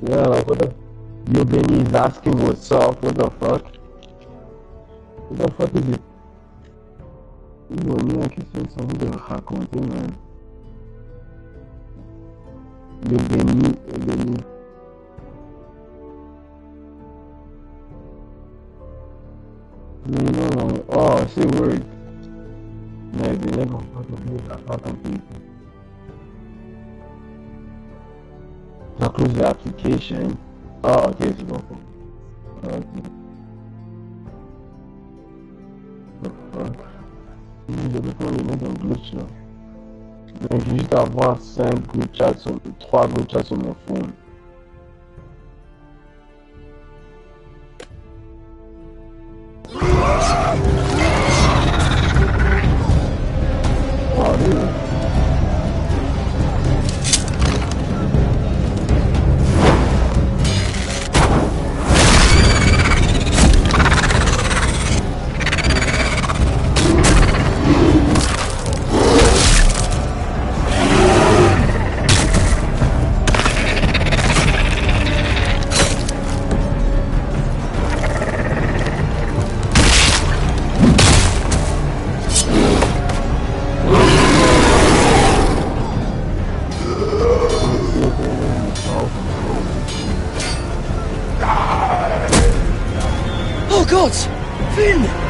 Yeah, like what the Yogini is asking what's up, what the fuck? What the fuck is it? Yogini is saying something raconter, man. Yogini. No. Oh, she worried. Maybe they're gonna fucking do that fucking people. So close the application. Oh, okay, so go for it. Okay. The fuck? Le temps de mettre un glitch là. Donc j'ai juste à avoir 5 group chats sur 3 group chats sur mon phone. Oh, really? gods! Finn!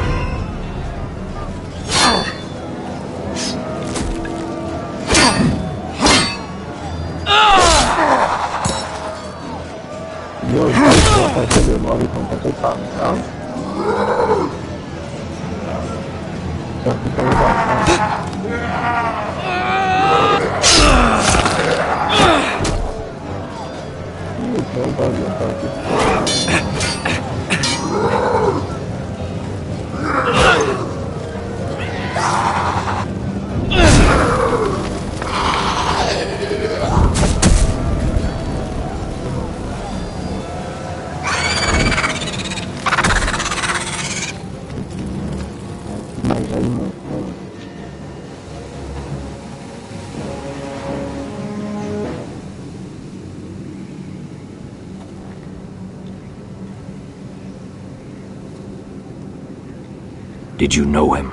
Did you know him?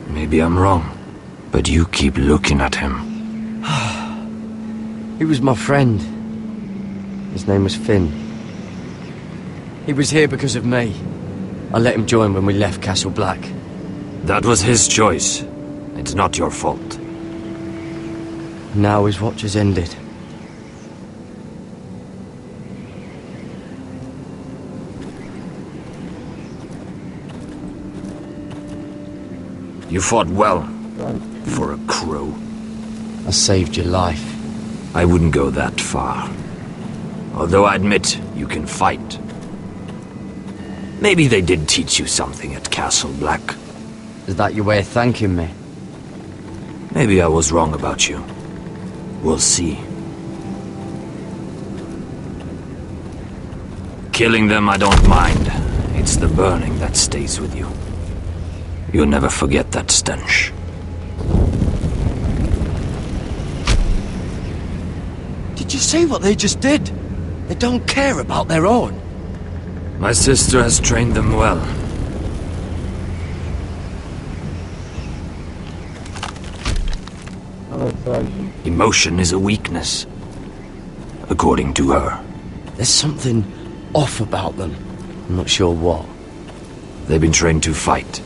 Maybe I'm wrong, but you keep looking at him. He was my friend. His name was Finn. He was here because of me. I let him join when we left Castle Black. That was his choice. It's not your fault. Now his watch has ended. You fought well, for a crow. I saved your life. I wouldn't go that far. Although I admit, you can fight. Maybe they did teach you something at Castle Black. Is that your way of thanking me? Maybe I was wrong about you. We'll see. Killing them I don't mind. It's the burning that stays with you. You'll never forget that stench. Did you see what they just did? They don't care about their own. My sister has trained them well. Emotion is a weakness, according to her. There's something off about them. I'm not sure what. They've been trained to fight.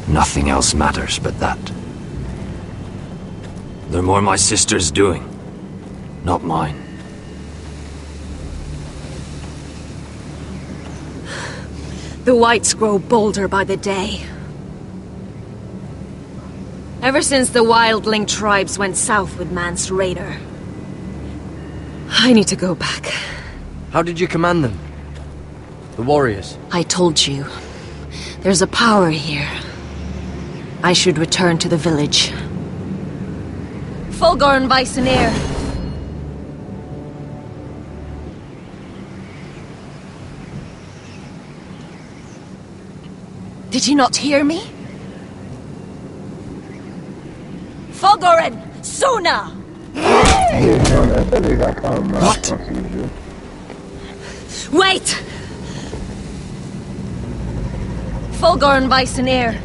Nothing else matters but that. They're more my sister's doing, not mine. The whites grow bolder by the day. Ever since the wildling tribes went south with Mance Raider. I need to go back. How did you command them? The warriors. I told you. There's a power here. I should return to the village. Fulgorn Bysonir. Did you not hear me? Fulgoren! Sona! What? Wait! Fulgorn Bysonir.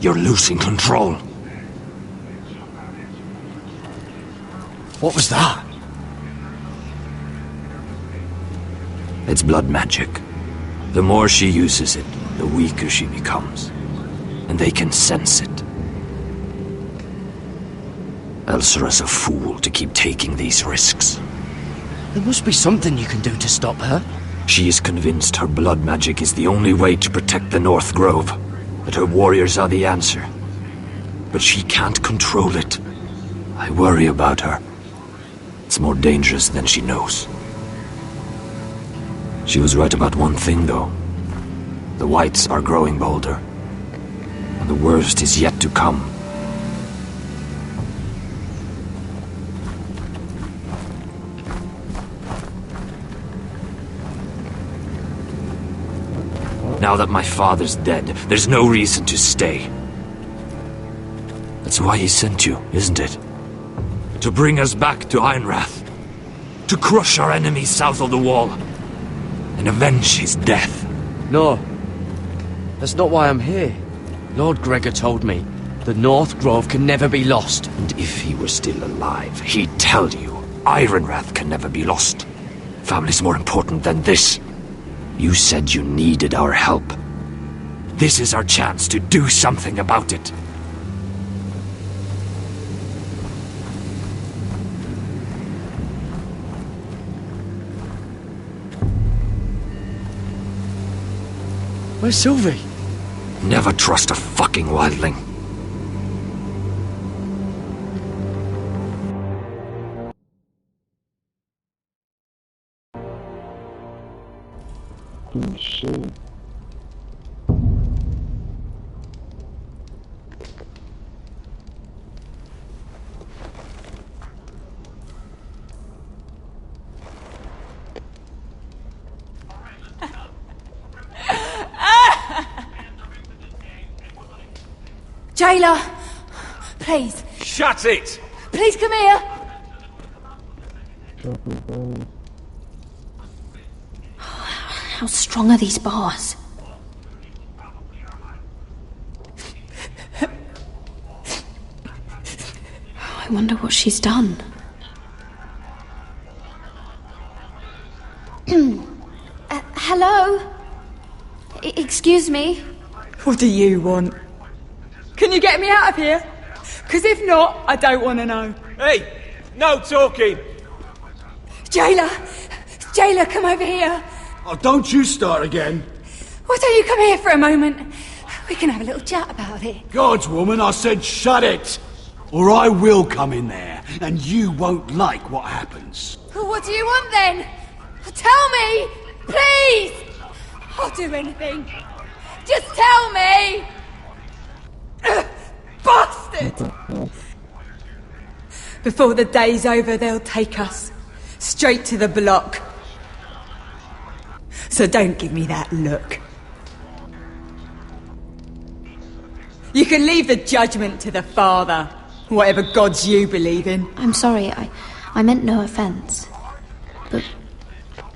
You're losing control. What was that? It's blood magic. The more she uses it, the weaker she becomes. And they can sense it. Elsera's a fool to keep taking these risks. There must be something you can do to stop her. She is convinced her blood magic is the only way to protect the North Grove. That her warriors are the answer. But she can't control it. I worry about her. It's more dangerous than she knows. She was right about one thing, though. The Whites are growing bolder. And the worst is yet to come. Now that my father's dead, there's no reason to stay. That's why he sent you, isn't it? To bring us back to Ironrath. To crush our enemies south of the wall. And avenge his death. No. That's not why I'm here. Lord Gregor told me the North Grove can never be lost. And if he were still alive, he'd tell you Ironrath can never be lost. Family's more important than this. You said you needed our help. This is our chance to do something about it. Where's Sylvie? Never trust a fucking wildling. Oh, shit. Jailer! Please. Shut it! Please come here! How strong are these bars? I wonder what she's done. Hello? Excuse me? What do you want? Can you get me out of here? Because if not, I don't want to know. Hey! No talking! Jailer! Jailer, come over here! Oh, don't you start again. Why don't you come here for a moment? We can have a little chat about it. God's woman, I said shut it! Or I will come in there, and you won't like what happens. Well, what do you want then? Tell me! Please! I'll do anything. Just tell me! Bastard! Before the day's over, they'll take us straight to the block. So don't give me that look. You can leave the judgment to the Father, whatever gods you believe in. I'm sorry, I meant no offense. But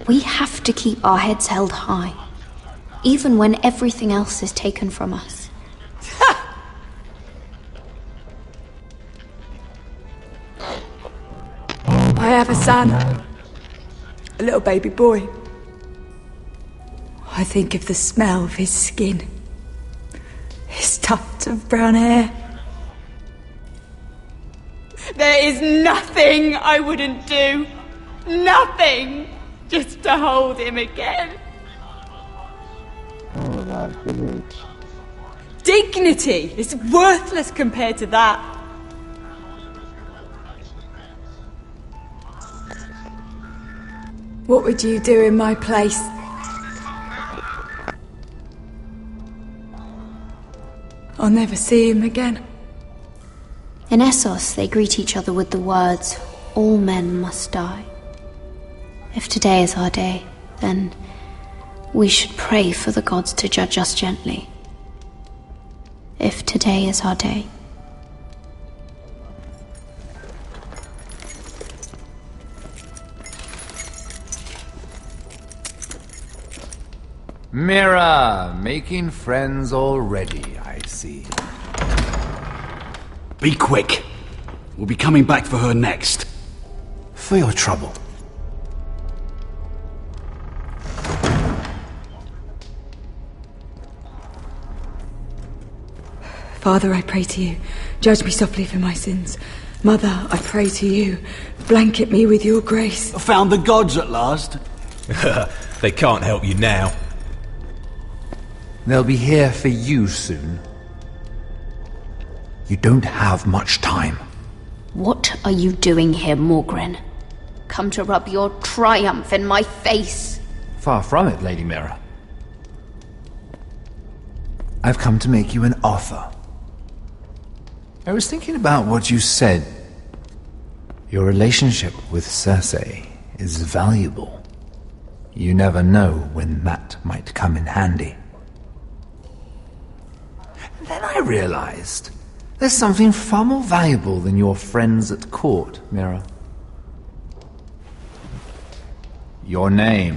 we have to keep our heads held high, even when everything else is taken from us. I have a son, a little baby boy. I think of the smell of his skin, his tuft of brown hair. There is nothing I wouldn't do, nothing, just to hold him again. Oh, that village. dignity is worthless compared to that. What would you do in my place? I'll never see him again. In Essos, they greet each other with the words, "All men must die." If today is our day, then we should pray for the gods to judge us gently. If today is our day. Mira, making friends already, I see. Be quick. We'll be coming back for her next. For your trouble. Father, I pray to you, judge me softly for my sins. Mother, I pray to you, blanket me with your grace. I found the gods at last. They can't help you now. They'll be here for you soon. You don't have much time. What are you doing here, Morgren? Come to rub your triumph in my face? Far from it, Lady Mira. I've come to make you an offer. I was thinking about what you said. Your relationship with Cersei is valuable. You never know when that might come in handy. Then I realized there's something far more valuable than your friends at court, Mira. Your name.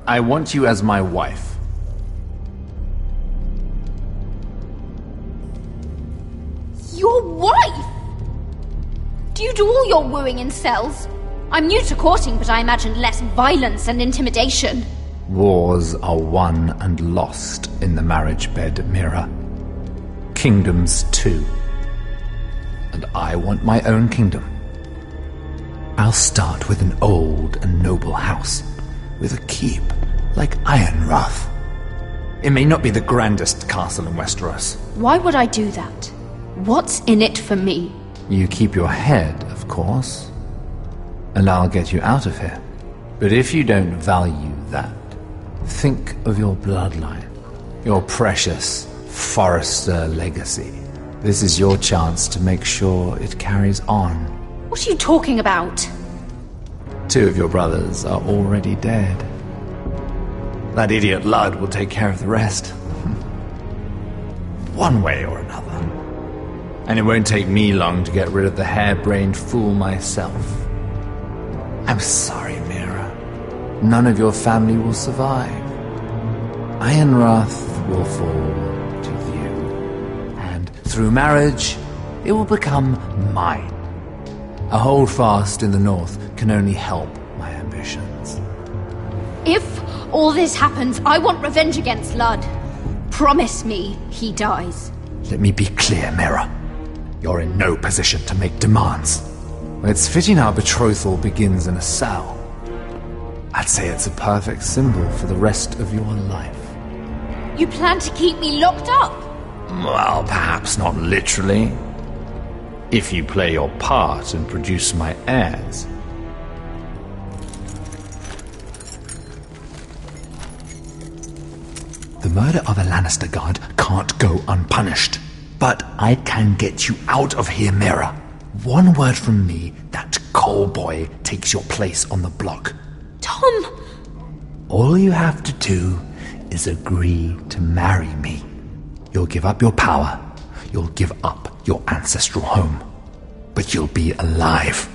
I want you as my wife. Your wife? Do you do all your wooing in cells? I'm new to courting, but I imagined less violence and intimidation. Wars are won and lost in the marriage bed, Mira. Kingdoms too. And I want my own kingdom. I'll start with an old and noble house, with a keep like Ironrath. It may not be the grandest castle in Westeros. Why would I do that? What's in it for me? You keep your head, of course, and I'll get you out of here. But if you don't value that, think of your bloodline, your precious Forrester legacy. This is your chance to make sure it carries on. What are you talking about? 2 of your brothers are already dead. That idiot Ludd will take care of the rest. One way or another. And it won't take me long to get rid of the harebrained fool myself. I'm sorry, Mira. None of your family will survive. Ironrath will fall to you. And through marriage, it will become mine. A holdfast in the north can only help my ambitions. If all this happens, I want revenge against Ludd. Promise me he dies. Let me be clear, Mira. You're in no position to make demands. It's fitting our betrothal begins in a cell. I'd say it's a perfect symbol for the rest of your life. You plan to keep me locked up? Well, perhaps not literally. If you play your part and produce my heirs. The murder of a Lannister guard can't go unpunished. But I can get you out of here, Mira. One word from me, that coal boy takes your place on the block. Tom! All you have to do is agree to marry me. You'll give up your power. You'll give up your ancestral home. But you'll be alive.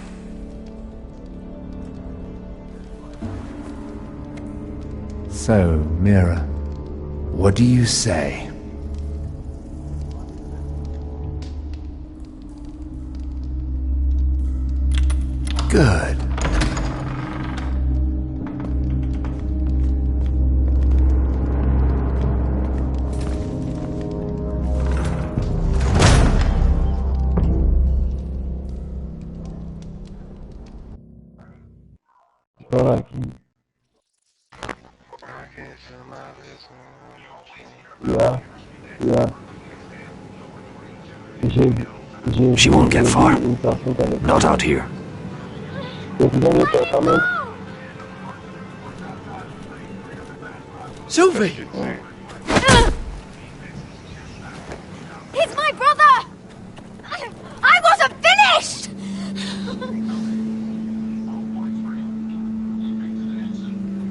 So, Mira, what do you say? Good. Bora aqui. She won't get far. Not out here. Sylvie! He's my brother! I wasn't finished!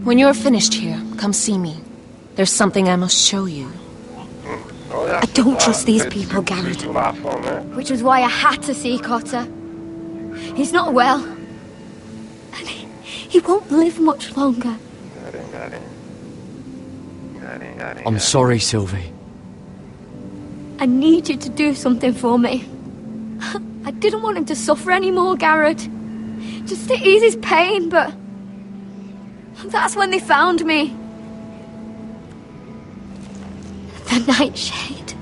When you're finished here, come see me. There's something I must show you. I don't trust these people, Gared. Which was why I had to see Cotter. He's not well. And he won't live much longer. I'm sorry, Sylvie. I need you to do something for me. I didn't want him to suffer anymore, Gared. Just to ease his pain, but... that's when they found me. The Nightshade.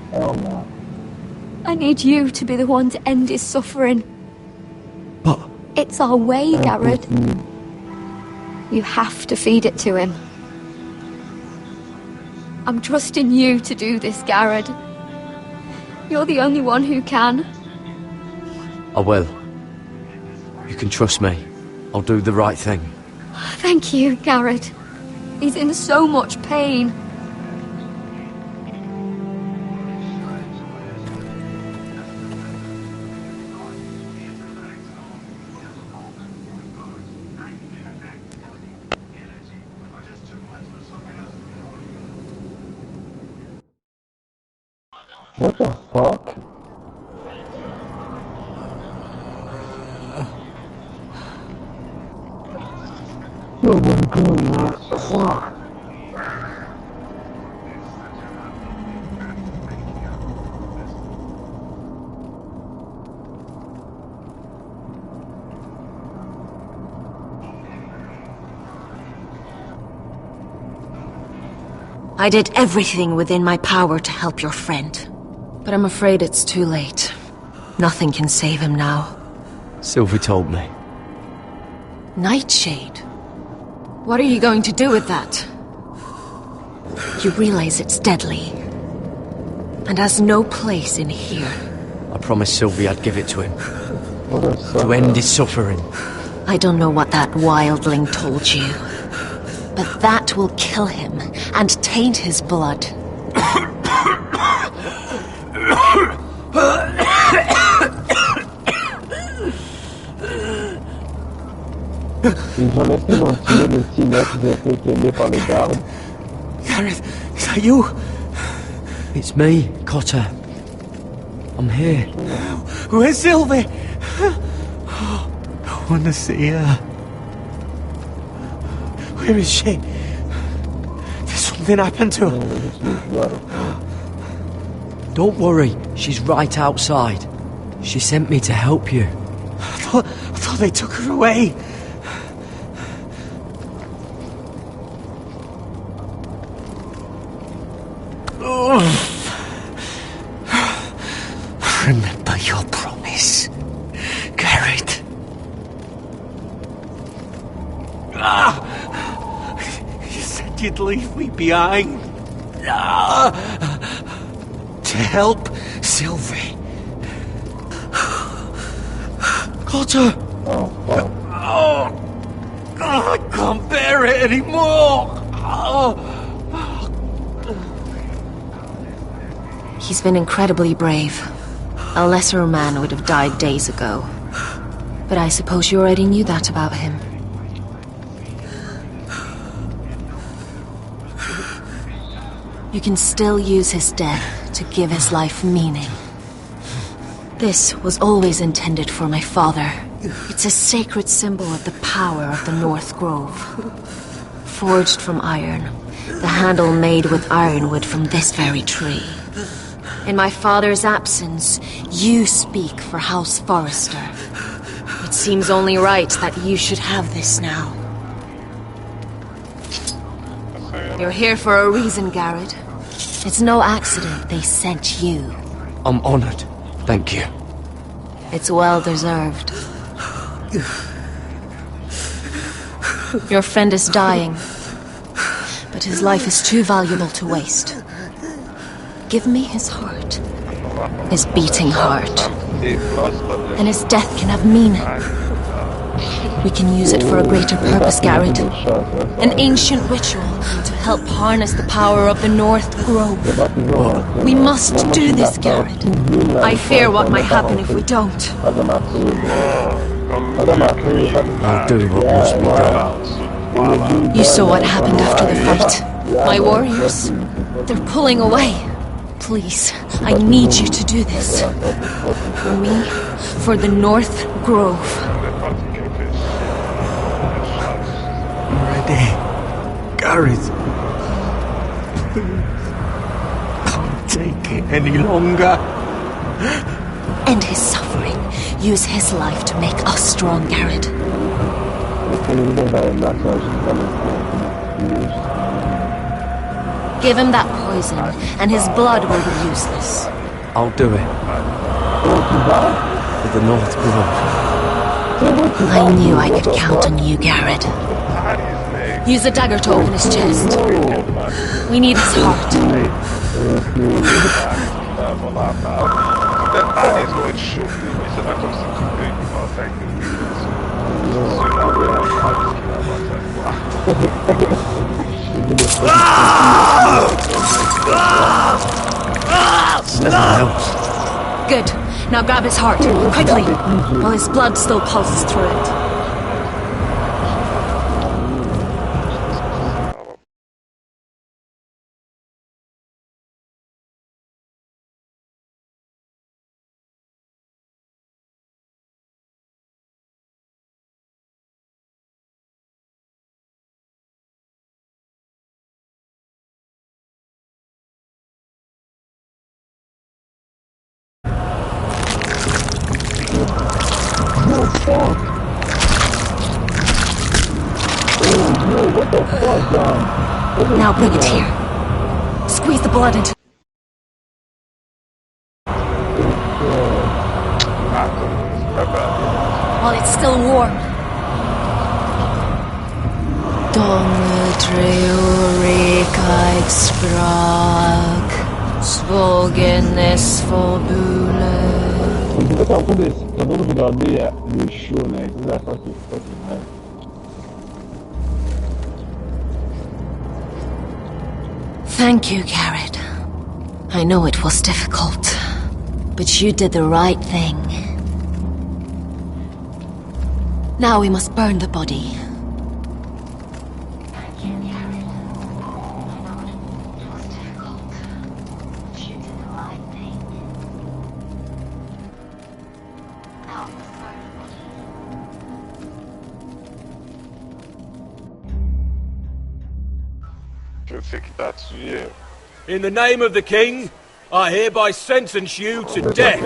I need you to be the one to end his suffering. But... it's our way, Gared. You have to feed it to him. I'm trusting you to do this, Gared. You're the only one who can. I will. You can trust me. I'll do the right thing. Thank you, Gared. He's in so much pain. What the fuck? Oh my god, what the fuck? I did everything within my power to help your friend. But I'm afraid it's too late. Nothing can save him now. Sylvie told me. Nightshade? What are you going to do with that? You realize it's deadly. And has no place in here. I promised Sylvie I'd give it to him. To end his suffering. I don't know what that wildling told you. But that will kill him and taint his blood. Ils ont laissé mentir le petit mec qui a été aimé par les gardes. Gared, is that you? It's me, Cotter. I'm here. Where's Sylvie? Oh, I want to see her. Where is she? Did something happen to her? Don't worry, she's right outside. She sent me to help you. I thought they took her away. Remember your promise, Gared. You said you'd leave me behind. To help Sylvie. Cotter! Oh, I can't bear it anymore. He's been incredibly brave. A lesser man would have died days ago. But I suppose you already knew that about him. You can still use his death to give his life meaning. This was always intended for my father. It's a sacred symbol of the power of the North Grove. Forged from iron, the handle made with ironwood from this very tree. In my father's absence, you speak for House Forrester. It seems only right that you should have this now. You're here for a reason, Gared. It's no accident they sent you. I'm honored. Thank you. It's well deserved. Your friend is dying, but his life is too valuable to waste. give me his heart. His beating heart. And his death can have meaning. We can use it for a greater purpose, Gared. An ancient ritual to help harness the power of the North Grove. We must do this, Gared. I fear what might happen if we don't. I'll do what must be done. You saw what happened after the fight. My warriors, they're pulling away. Please, I need you to do this. For me, for the North Grove. Ready, Gared. Can't take it any longer. End his suffering. Use his life to make us strong, Gared. Give him that poison, and his blood will be useless. I'll do it. For the North Grove. I knew I could count on you, Gared. Use a dagger to open his chest. We need his heart. Good. Now grab his heart, quickly, while his blood still pulses through it. Now bring it here. Squeeze the blood into... while it's still warm. Donge treorekaig sprag, svogenes forbule. Thank you, Gared. I know it was difficult, but you did the right thing. Now we must burn the body. Thank you, Gared. I know it was difficult, but you did the right thing. Now we must burn the body. In the name of the king, I hereby sentence you to death.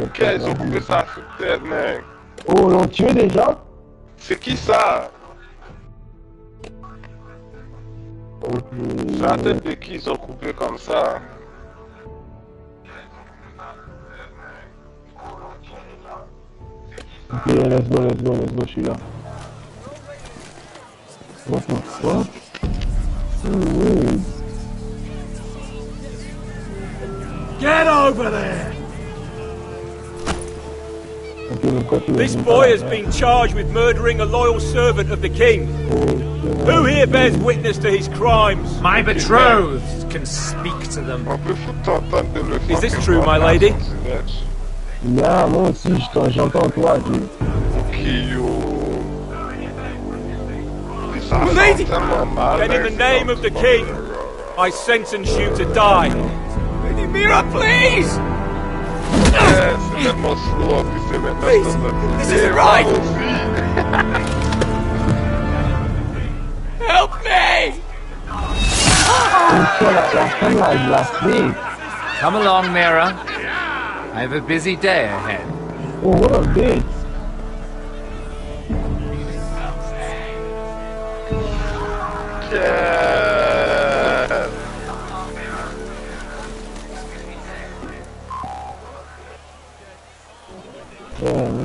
Ok, ils ont coupé ça sur tête, mec. Oh, l'ont tué déjà? C'est qui ça? Sur la tête de qui ils ont coupé comme ça? Ok, let's go, je suis là. What the fuck? Get over there! This boy has been charged with murdering a loyal servant of the king. Who here bears witness to his crimes? My betrothed can speak to them. Is this true, my lady? Yeah, moi aussi, j'entends toi, dude. Lady! Then in the name of the king, I sentence you to die. Lady Mira, please! Please, this isn't right! Help me! Come along, Mira. I have a busy day ahead. Oh, what a bitch!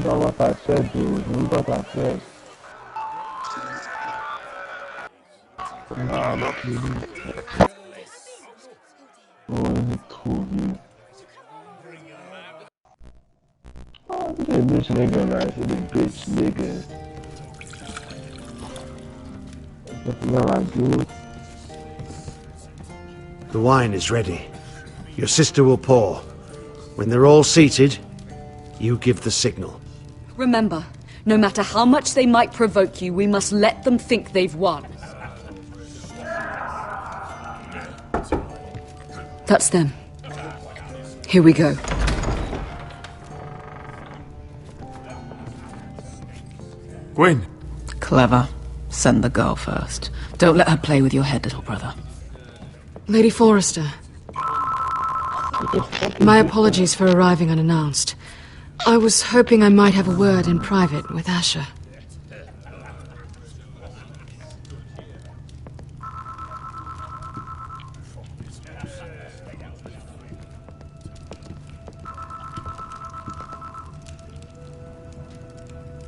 dans ta tête, même pas ta tête. Ah, non, c'est trop bien. Oh, c'est des bitch niggas, right? C'est des bitch niggas. The wine is ready. Your sister will pour. When they're all seated, you give the signal. Remember, no matter how much they might provoke you, we must let them think they've won. That's them. Here we go. Gwyn. Clever. Send the girl first. Don't let her play with your head, little brother. Lady Forrester. My apologies for arriving unannounced. I was hoping I might have a word in private with Asher.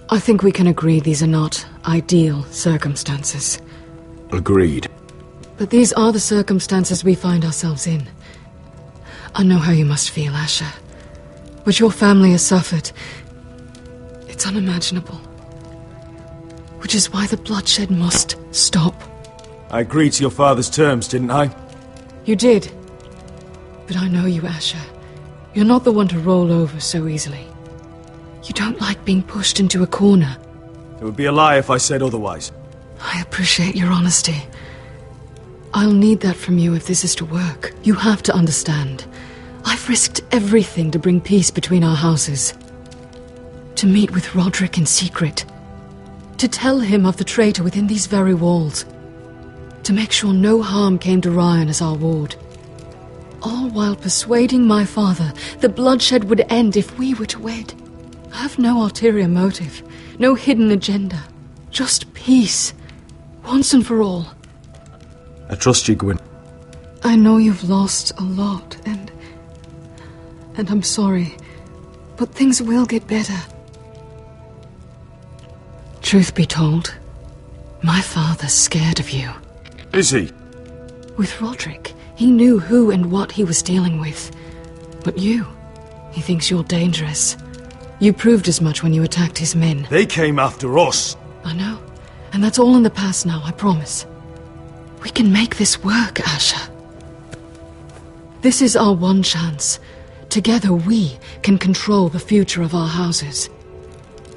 I think we can agree these are not ideal circumstances. Agreed. But these are the circumstances we find ourselves in. I know how you must feel, Asher. What your family has suffered, it's unimaginable. Which is why the bloodshed must stop. I agreed to your father's terms, didn't I? You did. But I know you, Asher. You're not the one to roll over so easily. You don't like being pushed into a corner. It would be a lie if I said otherwise. I appreciate your honesty. I'll need that from you if this is to work. You have to understand. I've risked everything to bring peace between our houses. To meet with Rodrik in secret. To tell him of the traitor within these very walls. To make sure no harm came to Ryan as our ward. All while persuading my father that bloodshed would end if we were to wed. I have no ulterior motive, no hidden agenda. Just peace, once and for all. I trust you, Gwyn. I know you've lost a lot, and I'm sorry, but things will get better. Truth be told, my father's scared of you. Is he? With Rodrik, he knew who and what he was dealing with. But you, he thinks you're dangerous. You proved as much when you attacked his men. They came after us. I know. And that's all in the past now, I promise. We can make this work, Asher. This is our one chance. Together we can control the future of our houses.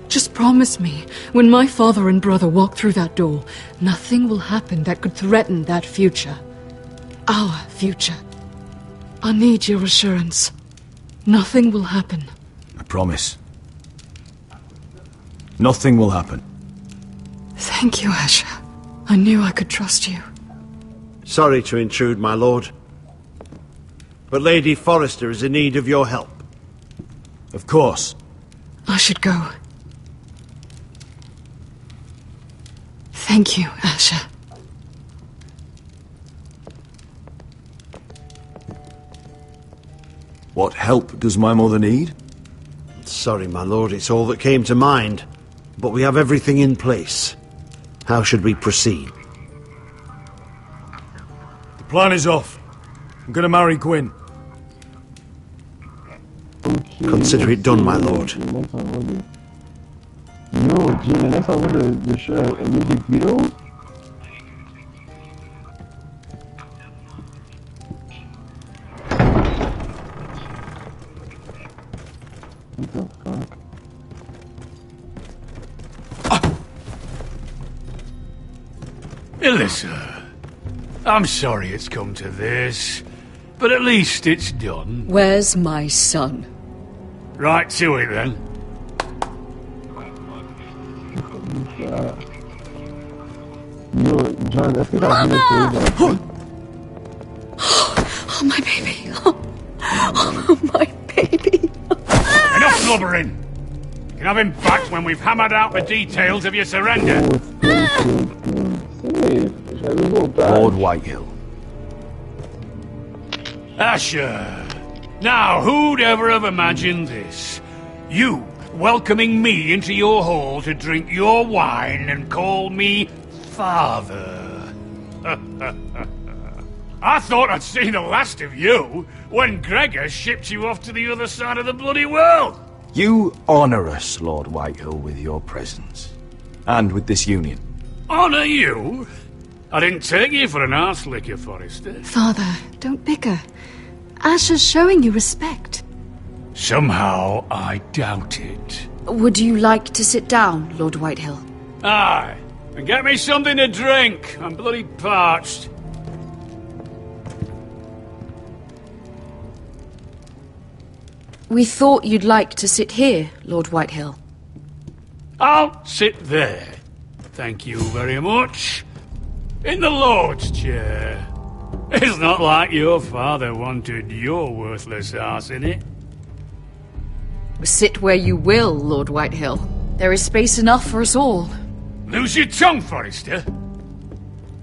Just promise me, when my father and brother walk through that door, nothing will happen that could threaten that future. Our future. I need your assurance. Nothing will happen. I promise. Nothing will happen. Thank you, Asher. I knew I could trust you. Sorry to intrude, my lord. But Lady Forrester is in need of your help. Of course. I should go. Thank you, Asher. What help does my mother need? Sorry, my lord, it's all that came to mind. But we have everything in place. How should we proceed? The plan is off. I'm gonna marry Gwyn. Consider it done, my lord. Yo, Gina, next time with the show, music video. What the fuck? Alyssa, I'm sorry it's come to this, but at least it's done. Where's my son? Right to it then. Yo, John, let's get out of Oh, my baby. Oh, my baby. Enough blubbering! You can have him back when we've hammered out the details of your surrender. Lord Whitehill. Asher! Now, who'd ever have imagined this? You welcoming me into your hall to drink your wine and call me father. I thought I'd seen the last of you when Gregor shipped you off to the other side of the bloody world. You honour us, Lord Whitehill, with your presence. And with this union. Honour you? I didn't take you for an arse-licker, Forrester. Father, don't bicker. Asher's showing you respect. Somehow I doubt it. Would you like to sit down, Lord Whitehill? Aye, and get me something to drink. I'm bloody parched. We thought you'd like to sit here, Lord Whitehill. I'll sit there. Thank you very much. In the Lord's chair. It's not like your father wanted your worthless arse in it. Sit where you will, Lord Whitehill. There is space enough for us all. Lose your tongue, Forrester.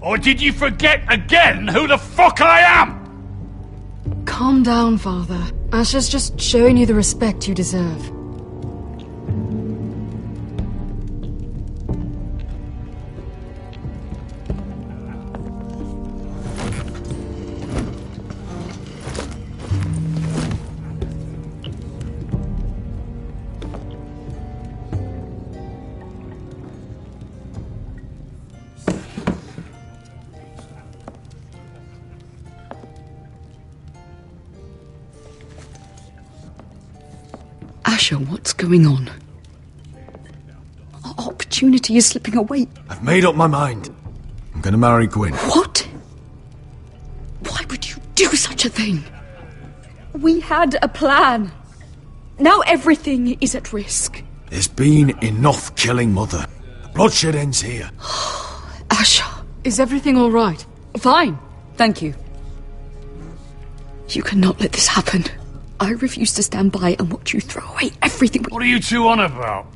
Or did you forget again who the fuck I am? Calm down, Father. Asher's just showing you the respect you deserve. Asher, what's going on? Our opportunity is slipping away. I've made up my mind. I'm gonna marry Gwyn. What? Why would you do such a thing? We had a plan. Now everything is at risk. There's been enough killing, Mother. The bloodshed ends here. Asher. Is everything all right? Fine, thank you. You cannot let this happen. I refuse to stand by and watch you throw away everything. What are you two on about?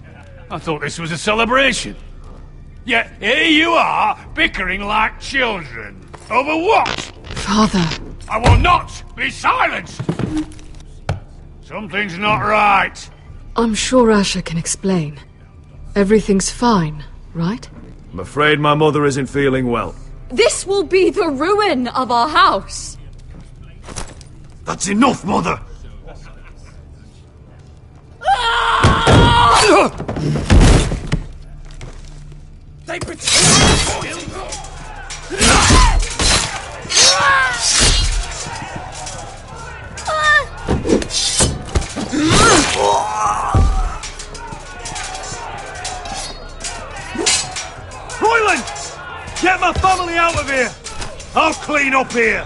I thought this was a celebration. Yet here you are, bickering like children. Over what? Father. I will not be silenced! Something's not right. I'm sure Asher can explain. Everything's fine, right? I'm afraid my mother isn't feeling well. This will be the ruin of our house. That's enough, Mother! They betrayed you! Royland! Get my family out of here! I'll clean up here!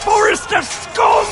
Forrester scum!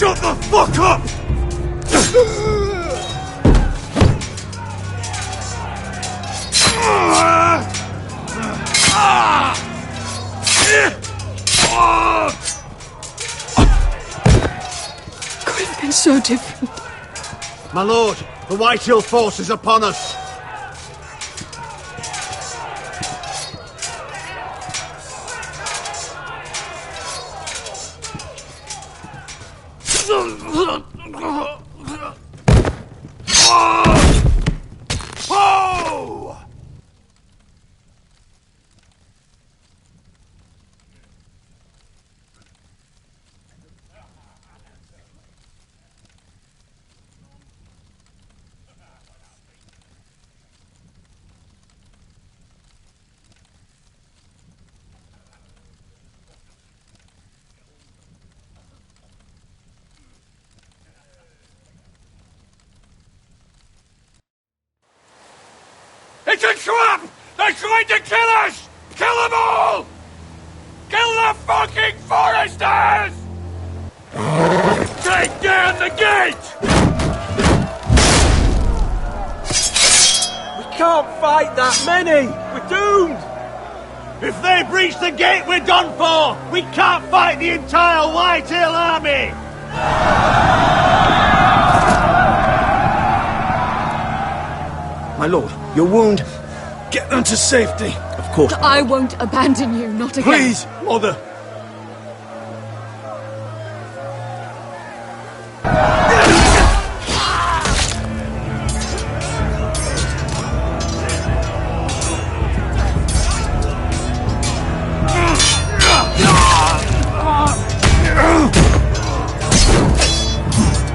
Shut the fuck up! Could have been so different. My lord, the Whitehill force is upon us. It's a trap! They're trying to kill us! Kill them all! Kill the fucking foresters! Take down the gate! We can't fight that many! We're doomed! If they breach the gate, we're done for! We can't fight the entire Whitehill army! My lord, your wound. Get them to safety. Of course. I won't abandon you, not again. Please, mother.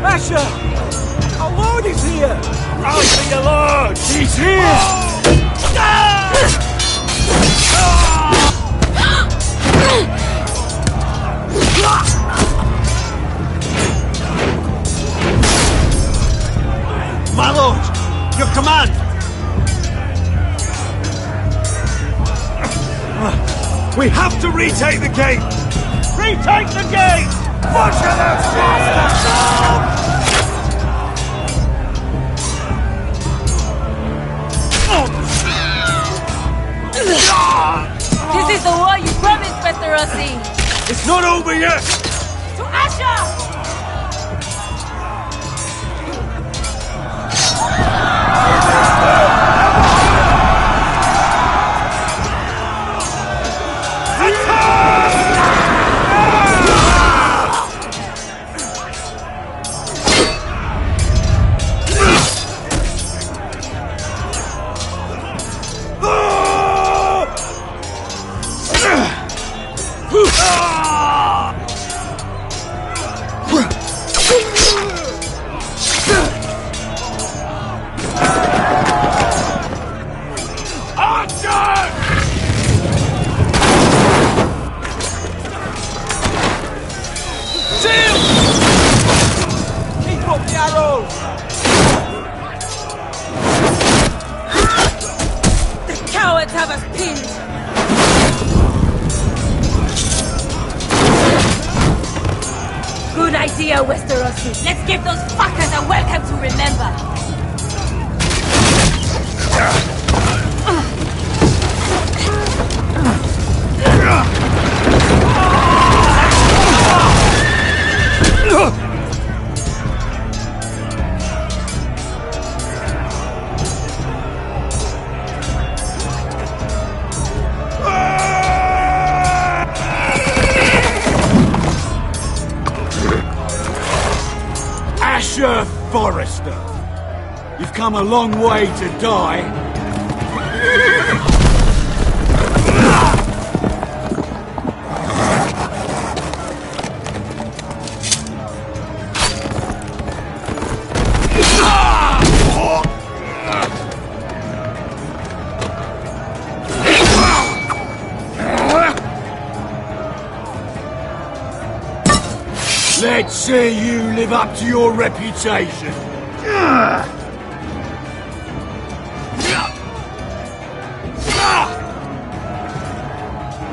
Asher! Our lord is here! Rally to your lord! He's here! My lord, your command! We have to retake the gate! Retake the gate! Butcher those bastards! This is the war you promised, Westerosi! It's not over yet! To Asher! Westerosi. Let's give those fuckers a welcome to remember. Forrester, you've come a long way to die. Let's see you live up to your reputation.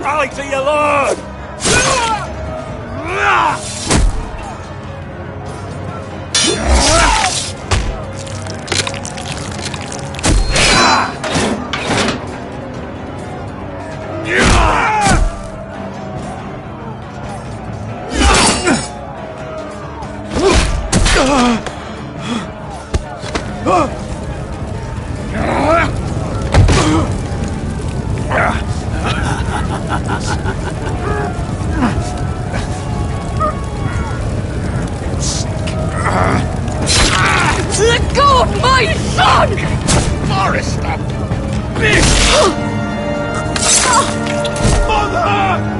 Rally to your lord! Let go of my son! Forrester! Bitch! Mother!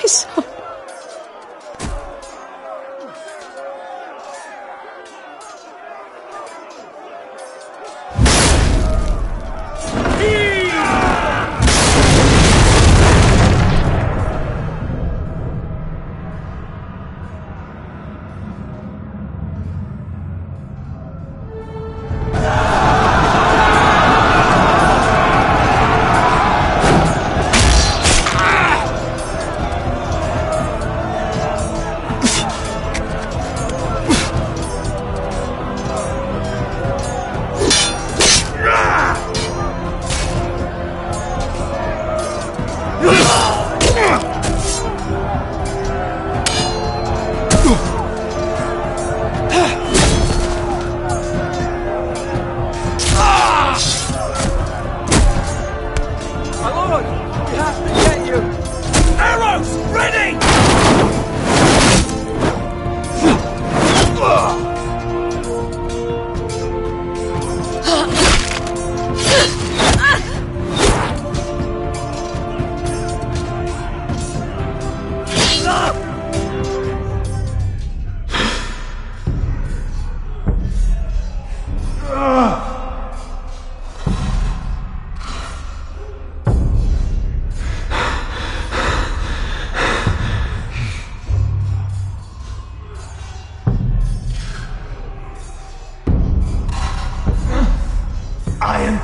My son.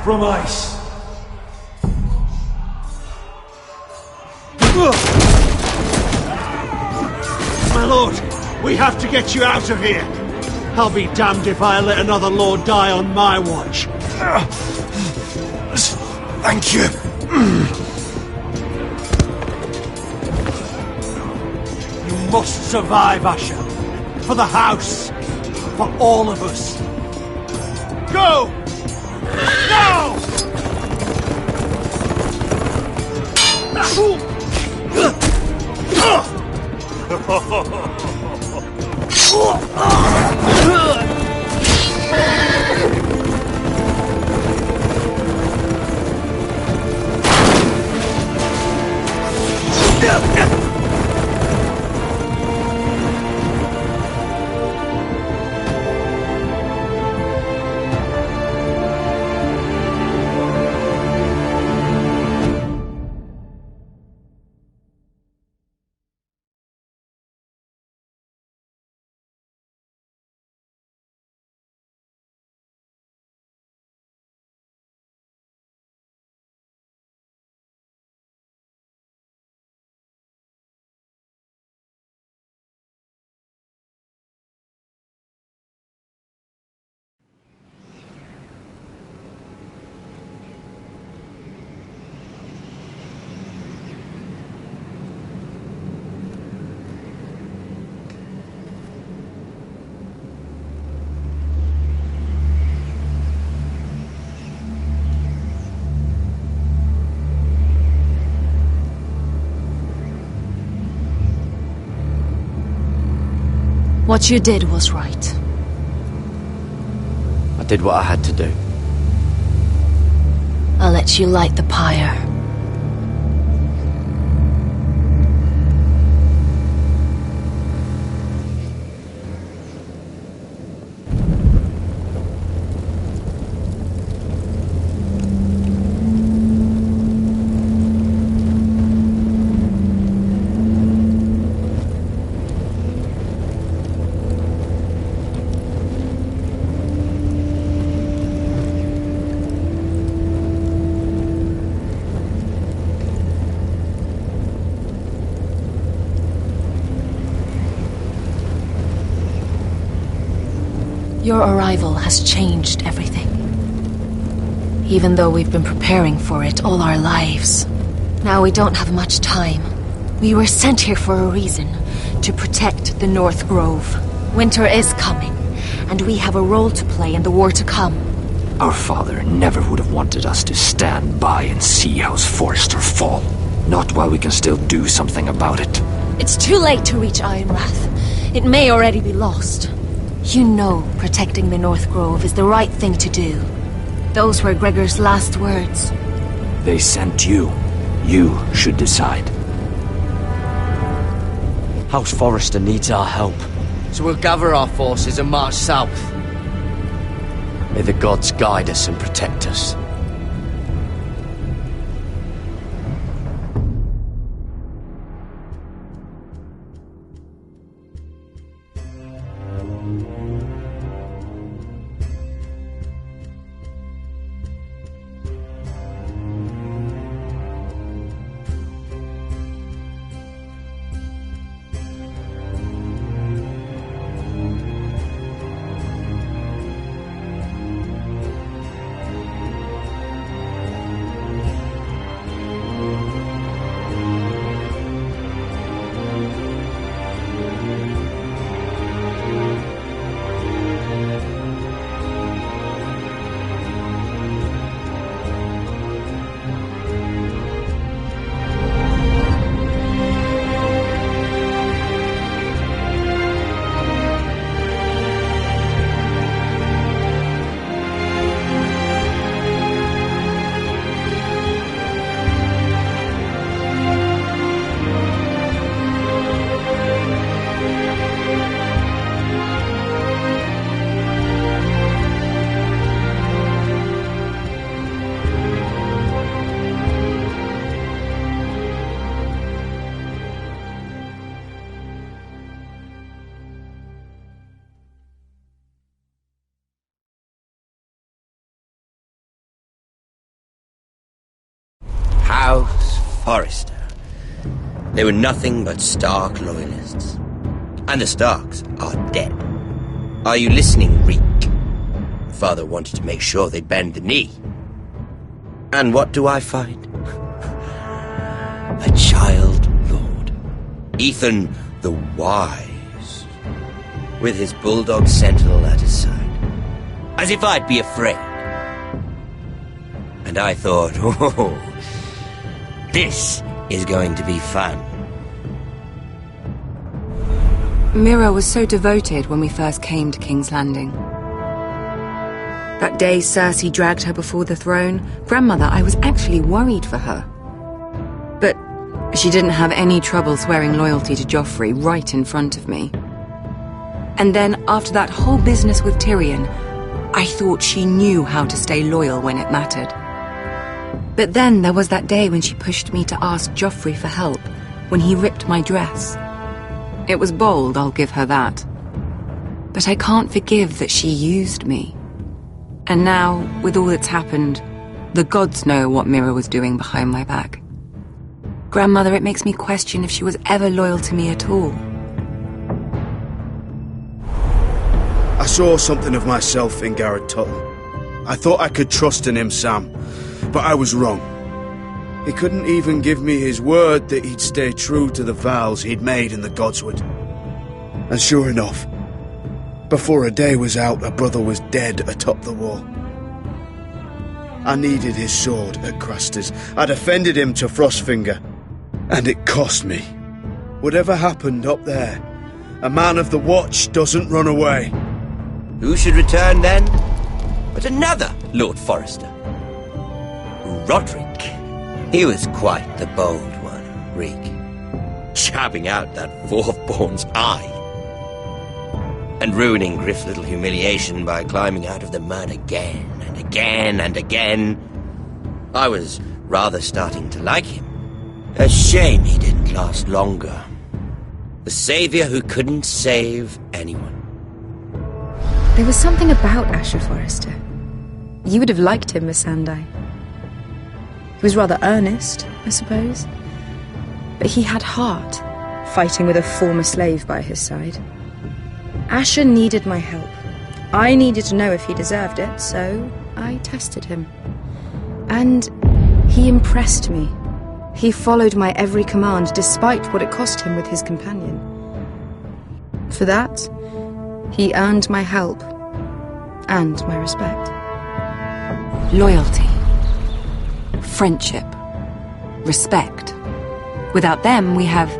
From ice. My lord, we have to get you out of here. I'll be damned if I let another lord die on my watch. Thank you. You must survive, Asher. For the house. For all of us. Go! No! What you did was right. I did what I had to do. I'll let you light the pyre. Your arrival has changed everything. Even though we've been preparing for it all our lives. Now we don't have much time. We were sent here for a reason. To protect the North Grove. Winter is coming, and we have a role to play in the war to come. Our father never would have wanted us to stand by and see House Forrester fall. Not while we can still do something about it. It's too late to reach Ironrath. It may already be lost. You know protecting the North Grove is the right thing to do. Those were Gregor's last words. They sent you. You should decide. House Forrester needs our help. So we'll gather our forces and march south. May the gods guide us and protect us. House Forrester. They were nothing but Stark loyalists. And the Starks are dead. Are you listening, Reek? Father wanted to make sure they bend the knee. And what do I find? A child lord. Ethan the Wise. With his bulldog sentinel at his side. As if I'd be afraid. And I thought, oh, this is going to be fun. Mira was so devoted when we first came to King's Landing. That day Cersei dragged her before the throne, Grandmother, I was actually worried for her. But she didn't have any trouble swearing loyalty to Joffrey right in front of me. And then, after that whole business with Tyrion, I thought she knew how to stay loyal when it mattered. But then there was that day when she pushed me to ask Joffrey for help, when he ripped my dress. It was bold, I'll give her that. But I can't forgive that she used me. And now, with all that's happened, the gods know what Mira was doing behind my back. Grandmother, it makes me question if she was ever loyal to me at all. I saw something of myself in Gared Tuttle. I thought I could trust in him, Sam, but I was wrong. He couldn't even give me his word that he'd stay true to the vows he'd made in the Godswood. And sure enough, before a day was out, a brother was dead atop the wall. I needed his sword at Craster's. I defended him to Frostfinger, and it cost me. Whatever happened up there, a man of the Watch doesn't run away. Who should return then? But another Lord Forrester. Rodrik. He was quite the bold one, Reek. Jabbing out that fourth-born's eye. And ruining Griff's little humiliation by climbing out of the mud again and again and again. I was rather starting to like him. A shame he didn't last longer. The savior who couldn't save anyone. There was something about Asher Forrester. You would have liked him, Miss Sandai. He was rather earnest, I suppose. But he had heart, fighting with a former slave by his side. Asher needed my help. I needed to know if he deserved it, so I tested him. And he impressed me. He followed my every command, despite what it cost him with his companion. For that, he earned my help and my respect. Loyalty. Friendship. Respect. Without them, we have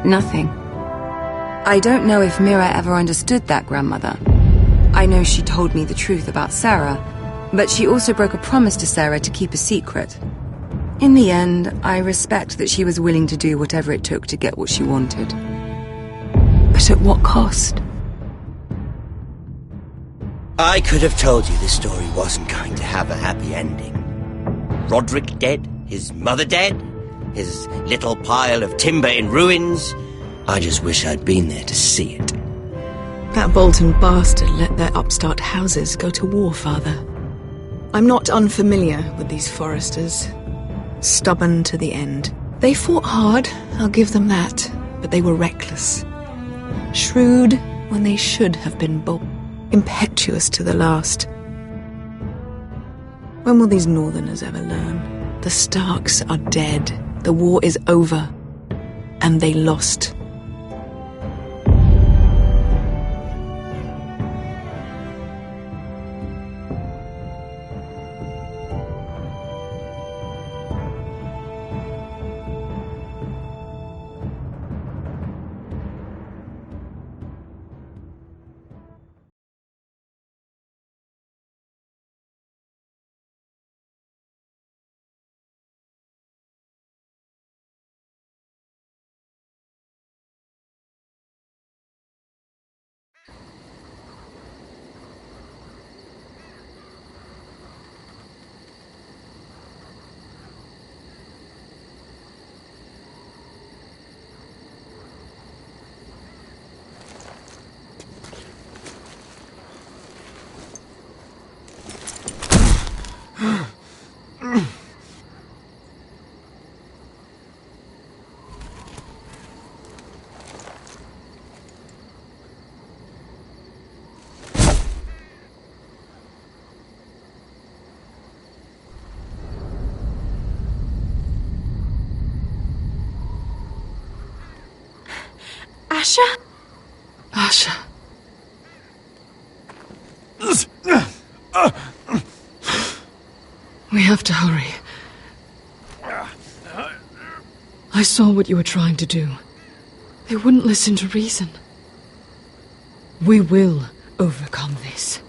nothing. I don't know if Mira ever understood that, Grandmother. I know she told me the truth about Sarah, but she also broke a promise to Sarah to keep a secret. In the end, I respect that she was willing to do whatever it took to get what she wanted. But at what cost? I could have told you this story wasn't going to have a happy ending. Rodrik dead, his mother dead, his little pile of timber in ruins. I just wish I'd been there to see it. That Bolton bastard let their upstart houses go to war, Father. I'm not unfamiliar with these Forresters. Stubborn to the end. They fought hard, I'll give them that, but they were reckless. Shrewd when they should have been bold. Impetuous to the last. When will these Northerners ever learn? The Starks are dead. The war is over. And they lost. Asher? Asher. We have to hurry. I saw what you were trying to do. They wouldn't listen to reason. We will overcome this.